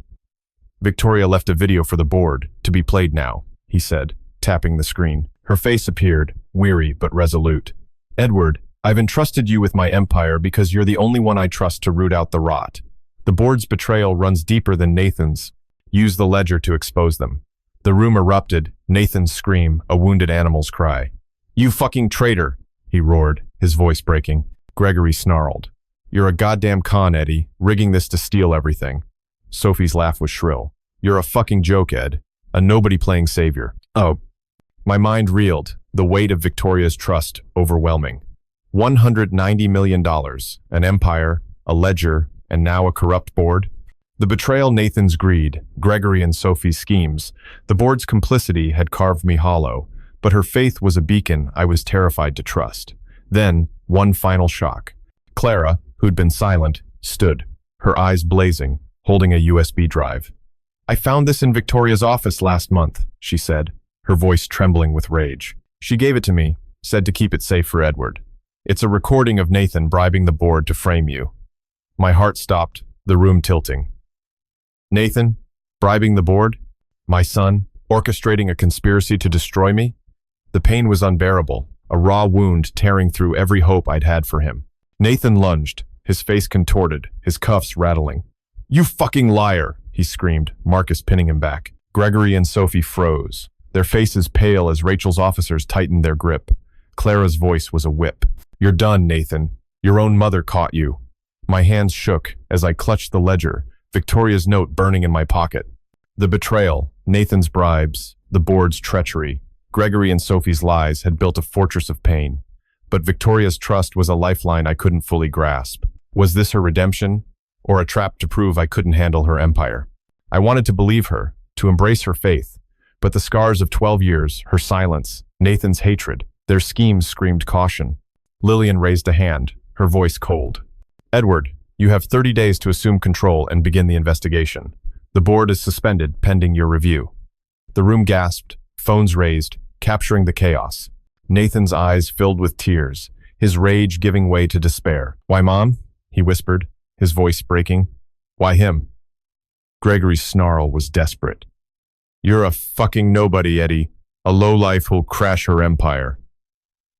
Speaker 1: Victoria left a video for the board, to be played now, he said, tapping the screen. Her face appeared, weary but resolute. Edward, I've entrusted you with my empire because you're the only one I trust to root out the rot. The board's betrayal runs deeper than Nathan's. Use the ledger to expose them. The room erupted, Nathan's scream, a wounded animal's cry. You fucking traitor, he roared, his voice breaking. Gregory snarled. You're a goddamn con, Eddie, rigging this to steal everything. Sophie's laugh was shrill. You're a fucking joke, Ed. A nobody playing savior. Oh. My mind reeled, the weight of Victoria's trust overwhelming. $190 million, an empire, a ledger, and now a corrupt board. The betrayal, Nathan's greed, Gregory and Sophie's schemes, the board's complicity had carved me hollow, but her faith was a beacon I was terrified to trust. Then, one final shock. Clara, who'd been silent, stood, her eyes blazing, holding a USB drive. I found this in Victoria's office last month, she said, her voice trembling with rage. She gave it to me, said to keep it safe for Edward. It's a recording of Nathan bribing the board to frame you. My heart stopped, the room tilting. Nathan, bribing the board? My son, orchestrating a conspiracy to destroy me? The pain was unbearable, a raw wound tearing through every hope I'd had for him. Nathan lunged, his face contorted, his cuffs rattling. You fucking liar, he screamed, Marcus pinning him back. Gregory and Sophie froze, their faces pale as Rachel's officers tightened their grip. Clara's voice was a whip. You're done, Nathan. Your own mother caught you. My hands shook as I clutched the ledger, Victoria's note burning in my pocket. The betrayal, Nathan's bribes, the board's treachery, Gregory and Sophie's lies had built a fortress of pain. But Victoria's trust was a lifeline I couldn't fully grasp. Was this her redemption, or a trap to prove I couldn't handle her empire? I wanted to believe her, to embrace her faith, but the scars of 12 years, her silence, Nathan's hatred, their schemes screamed caution. Lillian raised a hand, her voice cold. Edward, you have 30 days to assume control and begin the investigation. The board is suspended pending your review. The room gasped, phones raised, capturing the chaos. Nathan's eyes filled with tears, his rage giving way to despair. Why, Mom? He whispered, his voice breaking. Why him? Gregory's snarl was desperate. You're a fucking nobody, Eddie. A lowlife who'll crash her empire.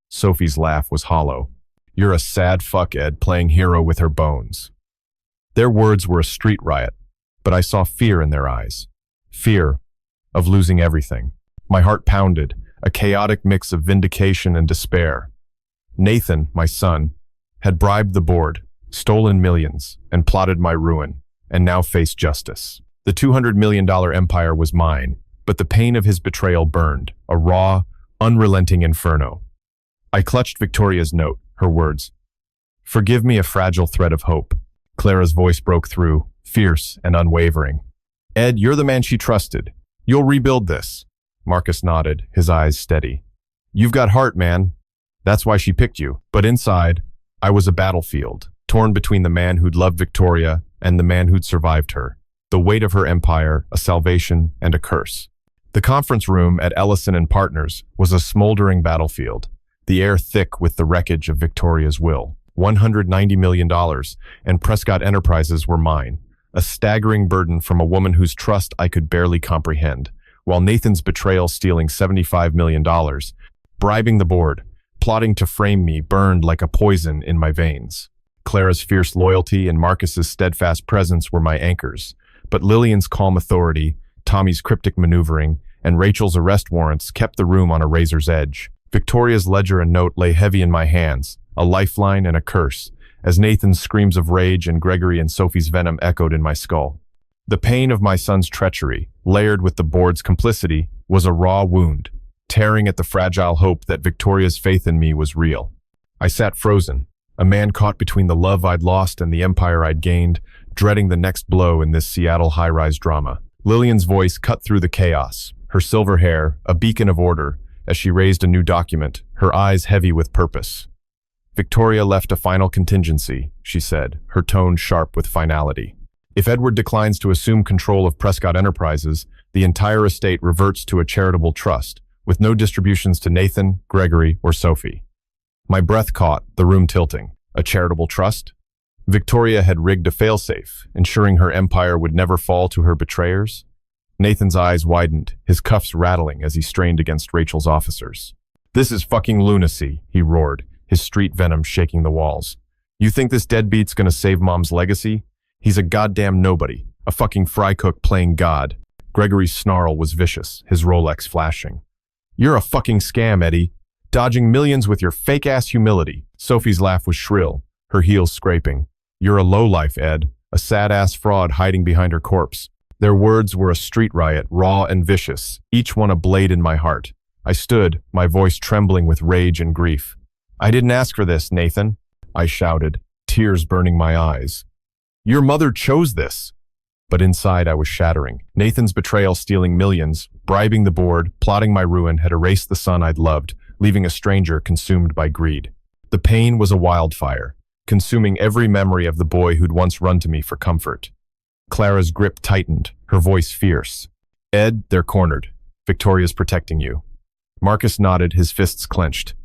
Speaker 1: Sophie's laugh was hollow. You're a sad fuck, Ed, playing hero with her bones. Their words were a street riot, but I saw fear in their eyes. Fear of losing everything. My heart pounded, a chaotic mix of vindication and despair. Nathan, my son, had bribed the board, stolen millions, and plotted my ruin, and now faced justice. The $200 million empire was mine, but the pain of his betrayal burned, a raw, unrelenting inferno. I clutched Victoria's note, her words. "Forgive me a fragile thread of hope." Clara's voice broke through, fierce and unwavering. "Ed, you're the man she trusted. You'll rebuild this." Marcus nodded, his eyes steady. "You've got heart, man. That's why she picked you." But inside, I was a battlefield, torn between the man who'd loved Victoria and the man who'd survived her. The weight of her empire, a salvation and a curse. The conference room at Ellison and Partners was a smoldering battlefield, the air thick with the wreckage of Victoria's will. $190 million, and Prescott Enterprises were mine, a staggering burden from a woman whose trust I could barely comprehend, while Nathan's betrayal stealing $75 million, bribing the board, plotting to frame me burned like a poison in my veins. Clara's fierce loyalty and Marcus's steadfast presence were my anchors, but Lillian's calm authority, Tommy's cryptic maneuvering, and Rachel's arrest warrants kept the room on a razor's edge. Victoria's ledger and note lay heavy in my hands, a lifeline and a curse, as Nathan's screams of rage and Gregory and Sophie's venom echoed in my skull. The pain of my son's treachery, layered with the board's complicity, was a raw wound, tearing at the fragile hope that Victoria's faith in me was real. I sat frozen, a man caught between the love I'd lost and the empire I'd gained, dreading the next blow in this Seattle high-rise drama. Lillian's voice cut through the chaos, her silver hair, a beacon of order, as she raised a new document, her eyes heavy with purpose. "Victoria left a final contingency," she said, her tone sharp with finality. "If Edward declines to assume control of Prescott Enterprises, the entire estate reverts to a charitable trust, with no distributions to Nathan, Gregory, or Sophie." My breath caught, the room tilting. A charitable trust? Victoria had rigged a failsafe, ensuring her empire would never fall to her betrayers. Nathan's eyes widened, his cuffs rattling as he strained against Rachel's officers. "This is fucking lunacy," he roared, his street venom shaking the walls. "You think this deadbeat's gonna save Mom's legacy? He's a goddamn nobody, a fucking fry cook playing God." Gregory's snarl was vicious, his Rolex flashing. "You're a fucking scam, Eddie, dodging millions with your fake-ass humility." Sophie's laugh was shrill, her heels scraping. "You're a lowlife, Ed, a sad-ass fraud hiding behind her corpse." Their words were a street riot, raw and vicious, each one a blade in my heart. I stood, my voice trembling with rage and grief. "I didn't ask for this, Nathan," I shouted, tears burning my eyes. "Your mother chose this." But inside I was shattering. Nathan's betrayal, stealing millions, bribing the board, plotting my ruin had erased the son I'd loved, leaving a stranger consumed by greed. The pain was a wildfire, consuming every memory of the boy who'd once run to me for comfort. Clara's grip tightened, her voice fierce. "Ed, they're cornered. Victoria's protecting you." Marcus nodded, his fists clenched.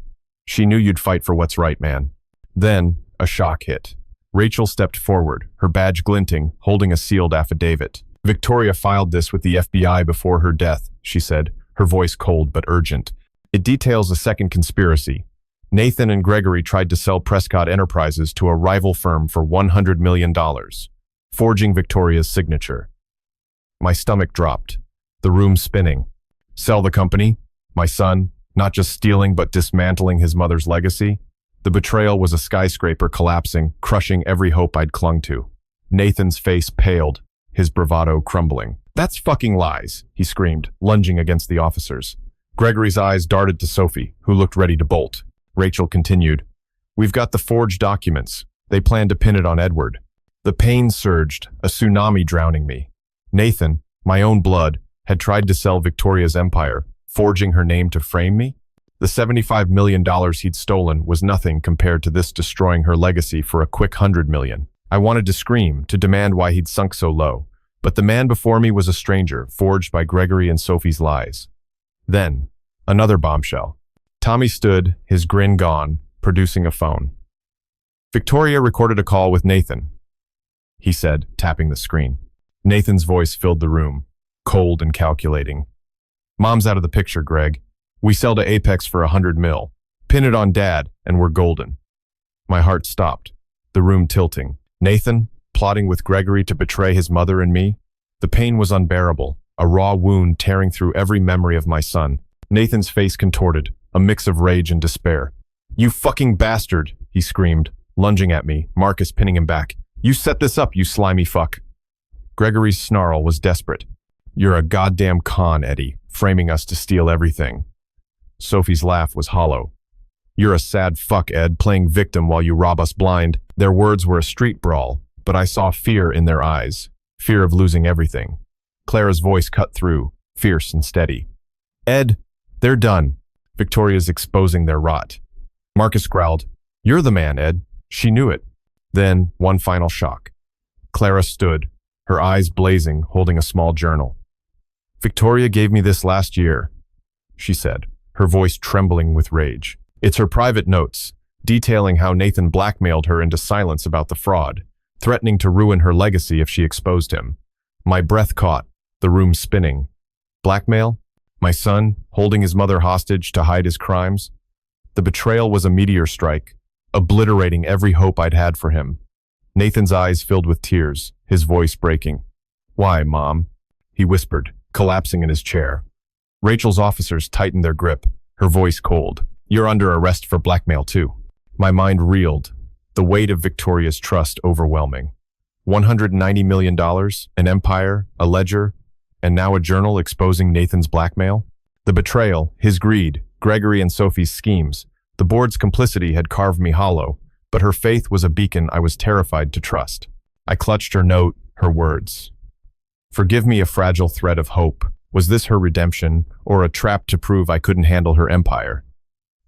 Speaker 1: "She knew you'd fight for what's right, man." Then, a shock hit. Rachel stepped forward, her badge glinting, holding a sealed affidavit. "Victoria filed this with the FBI before her death," she said, her voice cold but urgent. "It details a second conspiracy. Nathan and Gregory tried to sell Prescott Enterprises to a rival firm for $100 million, forging Victoria's signature." My stomach dropped, the room spinning. Sell the company? My son, not just stealing but dismantling his mother's legacy? The betrayal was a skyscraper collapsing, crushing every hope I'd clung to. Nathan's face paled, his bravado crumbling. "That's fucking lies," he screamed, lunging against the officers. Gregory's eyes darted to Sophie, who looked ready to bolt. Rachel continued, "We've got the forged documents. They plan to pin it on Edward." The pain surged, a tsunami drowning me. Nathan, my own blood, had tried to sell Victoria's empire, forging her name to frame me? The $75 million he'd stolen was nothing compared to this destroying her legacy for a quick $100 million. I wanted to scream, to demand why he'd sunk so low, but the man before me was a stranger, forged by Gregory and Sophie's lies. Then, another bombshell. Tommy stood, his grin gone, producing a phone. "Victoria recorded a call with Nathan," he said, tapping the screen. Nathan's voice filled the room, cold and calculating. "Mom's out of the picture, Greg. We sell to Apex for $100 million. Pin it on Dad, and we're golden." My heart stopped, the room tilting. Nathan, plotting with Gregory to betray his mother and me? The pain was unbearable, a raw wound tearing through every memory of my son. Nathan's face contorted, a mix of rage and despair. "You fucking bastard," he screamed, lunging at me, Marcus pinning him back. You set this up, you slimy fuck. Gregory's snarl was desperate. You're a goddamn con, Eddie, framing us to steal everything. Sophie's laugh was hollow. You're a sad fuck, Ed, playing victim while you rob us blind. Their words were a street brawl, but I saw fear in their eyes, fear of losing everything. Clara's voice cut through, fierce and steady. Ed, they're done. Victoria's exposing their rot. Marcus growled, You're the man, Ed. She knew it. Then, one final shock. Clara stood, her eyes blazing, holding a small journal. Victoria gave me this last year, she said, her voice trembling with rage. It's her private notes, detailing how Nathan blackmailed her into silence about the fraud, threatening to ruin her legacy if she exposed him. My breath caught, the room spinning. Blackmail? My son, holding his mother hostage to hide his crimes? The betrayal was a meteor strike, obliterating every hope I'd had for him. Nathan's eyes filled with tears, his voice breaking. Why, Mom? He whispered, collapsing in his chair. Rachel's officers tightened their grip, her voice cold. You're under arrest for blackmail too. My mind reeled, the weight of Victoria's trust overwhelming. $190 million, an empire, a ledger, and now a journal exposing Nathan's blackmail? The betrayal, his greed, Gregory and Sophie's schemes. The board's complicity had carved me hollow, but her faith was a beacon I was terrified to trust. I clutched her note, her words. Forgive me a fragile thread of hope. Was this her redemption, or a trap to prove I couldn't handle her empire?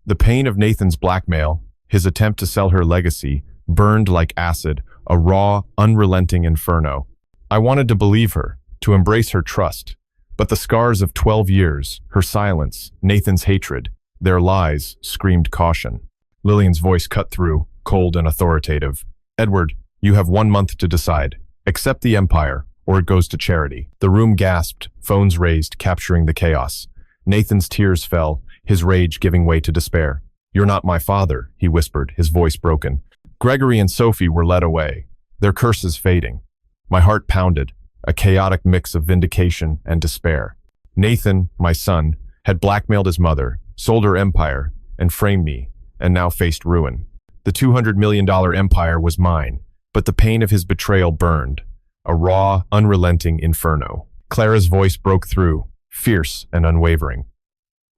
Speaker 1: The pain of Nathan's blackmail, his attempt to sell her legacy, burned like acid, a raw, unrelenting inferno. I wanted to believe her, to embrace her trust, but the scars of 12 years, her silence, Nathan's hatred, their lies, screamed caution. Lillian's voice cut through, cold and authoritative. Edward, you have 1 month to decide. Accept the empire, or it goes to charity. The room gasped, phones raised, capturing the chaos. Nathan's tears fell, his rage giving way to despair. You're not my father, he whispered, his voice broken. Gregory and Sophie were led away, their curses fading. My heart pounded, a chaotic mix of vindication and despair. Nathan, my son, had blackmailed his mother, sold her empire, and framed me, and now faced ruin. The $200 million empire was mine, but the pain of his betrayal burned, a raw, unrelenting inferno. Clara's voice broke through, fierce and unwavering.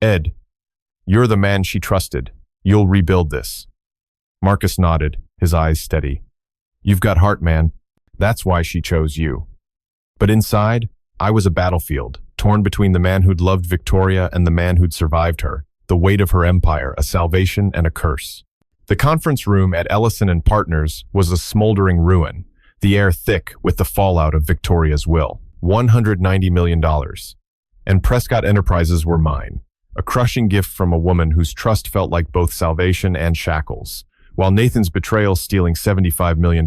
Speaker 1: Ed, you're the man she trusted. You'll rebuild this. Marcus nodded, his eyes steady. You've got heart, man. That's why she chose you. But inside, I was a battlefield, torn between the man who'd loved Victoria and the man who'd survived her, the weight of her empire, a salvation and a curse. The conference room at Ellison and Partners was a smoldering ruin, the air thick with the fallout of Victoria's will. $190 million. And Prescott Enterprises were mine, a crushing gift from a woman whose trust felt like both salvation and shackles, while Nathan's betrayal stealing $75 million,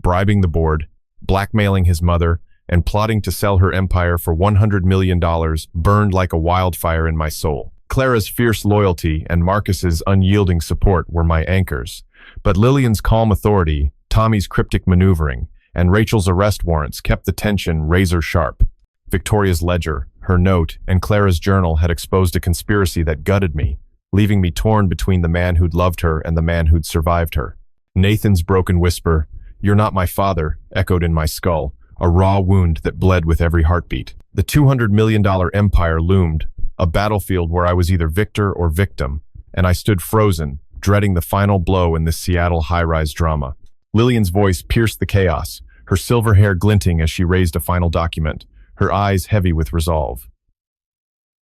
Speaker 1: bribing the board, blackmailing his mother, and plotting to sell her empire for $100 million burned like a wildfire in my soul. Clara's fierce loyalty and Marcus's unyielding support were my anchors, but Lillian's calm authority, Tommy's cryptic maneuvering, and Rachel's arrest warrants kept the tension razor sharp. Victoria's ledger, her note, and Clara's journal had exposed a conspiracy that gutted me, leaving me torn between the man who'd loved her and the man who'd survived her. Nathan's broken whisper, "You're not my father," echoed in my skull, a raw wound that bled with every heartbeat. The $200 million empire loomed, a battlefield where I was either victor or victim, and I stood frozen, dreading the final blow in this Seattle high-rise drama. Lillian's voice pierced the chaos, her silver hair glinting as she raised a final document, her eyes heavy with resolve.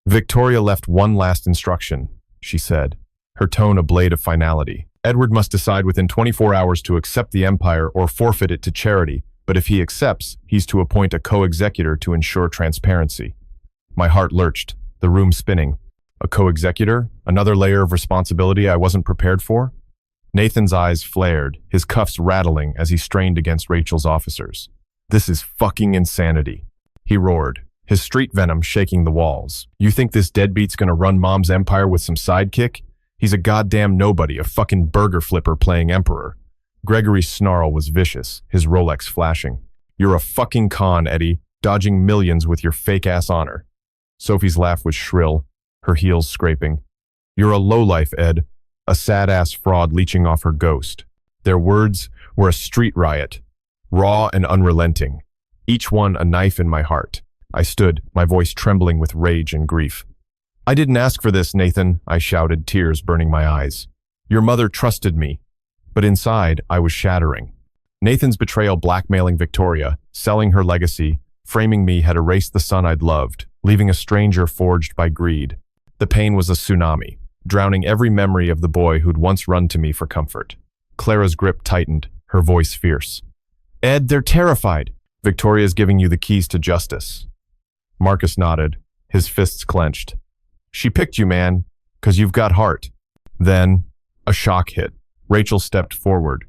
Speaker 1: Victoria left one last instruction, she said, her tone a blade of finality. Edward must decide within 24 hours to accept the empire or forfeit it to charity, but if he accepts, he's to appoint a co-executor to ensure transparency. My heart lurched, the room spinning. A co-executor? Another layer of responsibility I wasn't prepared for? Nathan's eyes flared, his cuffs rattling as he strained against Rachel's officers. This is fucking insanity, he roared, his street venom shaking the walls. You think this deadbeat's gonna run Mom's empire with some sidekick? He's a goddamn nobody, a fucking burger flipper playing emperor. Gregory's snarl was vicious, his Rolex flashing. You're a fucking con, Eddie, dodging millions with your fake-ass honor. Sophie's laugh was shrill, her heels scraping. You're a lowlife, Ed, a sad-ass fraud leeching off her ghost. Their words were a street riot, raw and unrelenting, each one a knife in my heart. I stood, my voice trembling with rage and grief. "I didn't ask for this, Nathan," I shouted, tears burning my eyes. "Your mother trusted me." But inside, I was shattering. Nathan's betrayal blackmailing Victoria, selling her legacy, framing me had erased the son I'd loved, leaving a stranger forged by greed. The pain was a tsunami, drowning every memory of the boy who'd once run to me for comfort. Clara's grip tightened, her voice fierce. "Ed, they're terrified. Victoria's giving you the keys to justice." Marcus nodded, his fists clenched. "She picked you, man, 'cause you've got heart." Then, a shock hit. Rachel stepped forward,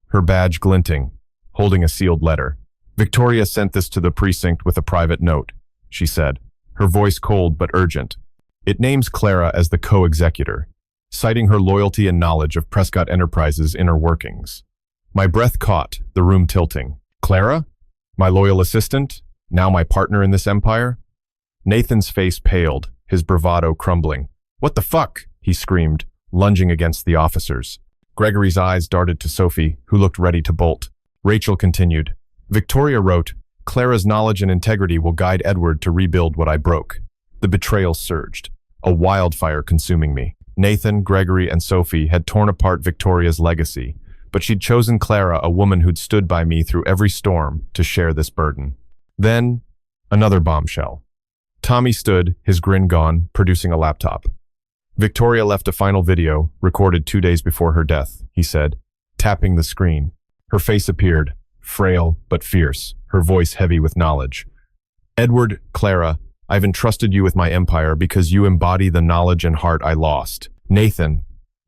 Speaker 1: her badge glinting, holding a sealed letter. "Victoria sent this to the precinct with a private note," she said, her voice cold but urgent. "It names Clara as the co-executor, citing her loyalty and knowledge of Prescott Enterprises' inner workings." My breath caught, the room tilting. Clara? My loyal assistant? Now my partner in this empire? Nathan's face paled, his bravado crumbling. "What the fuck?" he screamed, lunging against the officers. Gregory's eyes darted to Sophie, who looked ready to bolt. Rachel continued. "Victoria wrote, 'Clara's knowledge and integrity will guide Edward to rebuild what I broke.'" The betrayal surged, a wildfire consuming me. Nathan, Gregory, and Sophie had torn apart Victoria's legacy, but she'd chosen Clara, a woman who'd stood by me through every storm, to share this burden. Then, another bombshell. Tommy stood, his grin gone, producing a laptop. "Victoria left a final video, recorded 2 days before her death," he said, tapping the screen. Her face appeared, frail but fierce, her voice heavy with knowledge. "Edward, Clara, I've entrusted you with my empire because you embody the knowledge and heart I lost. Nathan,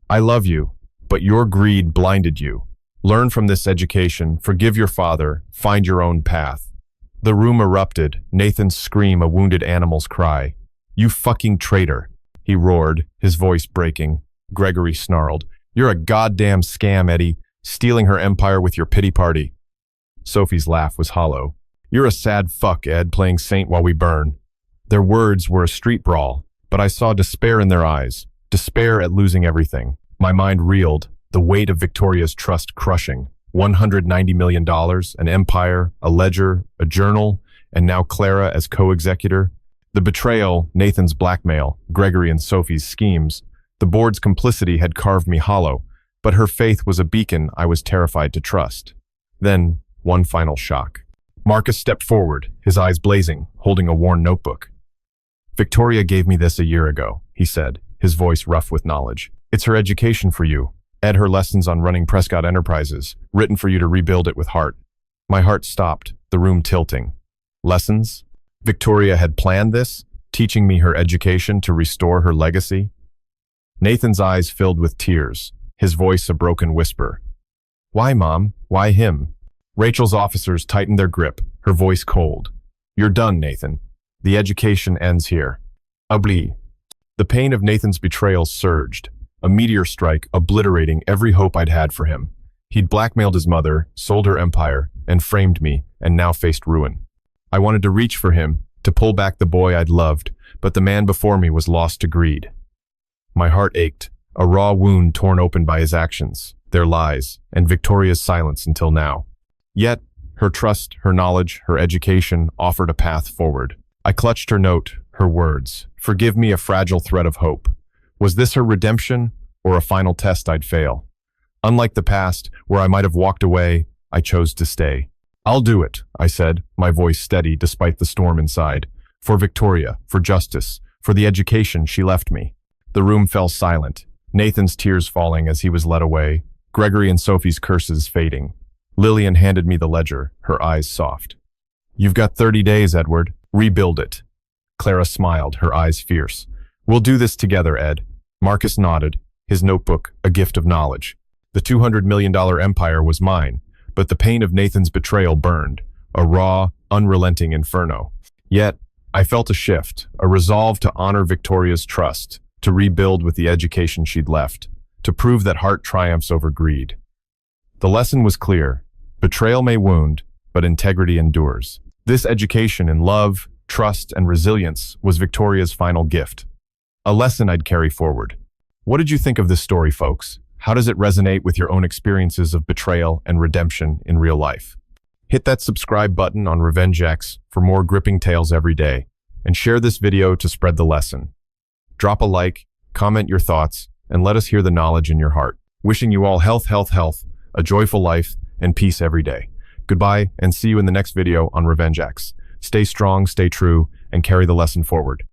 Speaker 1: I love you, but your greed blinded you. Learn from this education, forgive your father, find your own path." The room erupted, Nathan's scream a wounded animal's cry. "You fucking traitor," he roared, his voice breaking. Gregory snarled. "You're a goddamn scam, Eddie, stealing her empire with your pity party." Sophie's laugh was hollow. "You're a sad fuck, Ed, playing saint while we burn." Their words were a street brawl, but I saw despair in their eyes, despair at losing everything. My mind reeled, the weight of Victoria's trust crushing. $190 million, an empire, a ledger, a journal, and now Clara as co-executor. The betrayal, Nathan's blackmail, Gregory and Sophie's schemes. The board's complicity had carved me hollow, but her faith was a beacon I was terrified to trust. Then, one final shock. Marcus stepped forward, his eyes blazing, holding a worn notebook. "Victoria gave me this a year ago," he said, his voice rough with knowledge. "It's her education for you. Ed, her lessons on running Prescott Enterprises, written for you to rebuild it with heart." My heart stopped, the room tilting. Lessons? Victoria had planned this, teaching me her education to restore her legacy? Nathan's eyes filled with tears, his voice a broken whisper. "Why, Mom? Why him?" Rachel's officers tightened their grip, her voice cold. "You're done, Nathan. The education ends here." Oublie. The pain of Nathan's betrayal surged, a meteor strike obliterating every hope I'd had for him. He'd blackmailed his mother, sold her empire, and framed me, and now faced ruin. I wanted to reach for him, to pull back the boy I'd loved, but the man before me was lost to greed. My heart ached, a raw wound torn open by his actions, their lies, and Victoria's silence until now. Yet, her trust, her knowledge, her education offered a path forward. I clutched her note, her words. "Forgive me a fragile thread of hope." Was this her redemption, or a final test I'd fail? Unlike the past, where I might have walked away, I chose to stay. "I'll do it," I said, my voice steady despite the storm inside. "For Victoria, for justice, for the education she left me." The room fell silent, Nathan's tears falling as he was led away, Gregory and Sophie's curses fading. Lillian handed me the ledger, her eyes soft. "You've got 30 days, Edward. Rebuild it." Clara smiled, her eyes fierce. "We'll do this together, Ed." Marcus nodded, his notebook a gift of knowledge. The $200 million empire was mine, but the pain of Nathan's betrayal burned, a raw, unrelenting inferno. Yet, I felt a shift, a resolve to honor Victoria's trust, to rebuild with the education she'd left, to prove that heart triumphs over greed. The lesson was clear. Betrayal may wound, but integrity endures. This education in love, trust, and resilience was Victoria's final gift. A lesson I'd carry forward. What did you think of this story, folks? How does it resonate with your own experiences of betrayal and redemption in real life? Hit that subscribe button on RevengeX for more gripping tales every day, and share this video to spread the lesson. Drop a like, comment your thoughts, and let us hear the knowledge in your heart. Wishing you all health, a joyful life, and peace every day. Goodbye, and see you in the next video on RevengeX. Stay strong, stay true, and carry the lesson forward.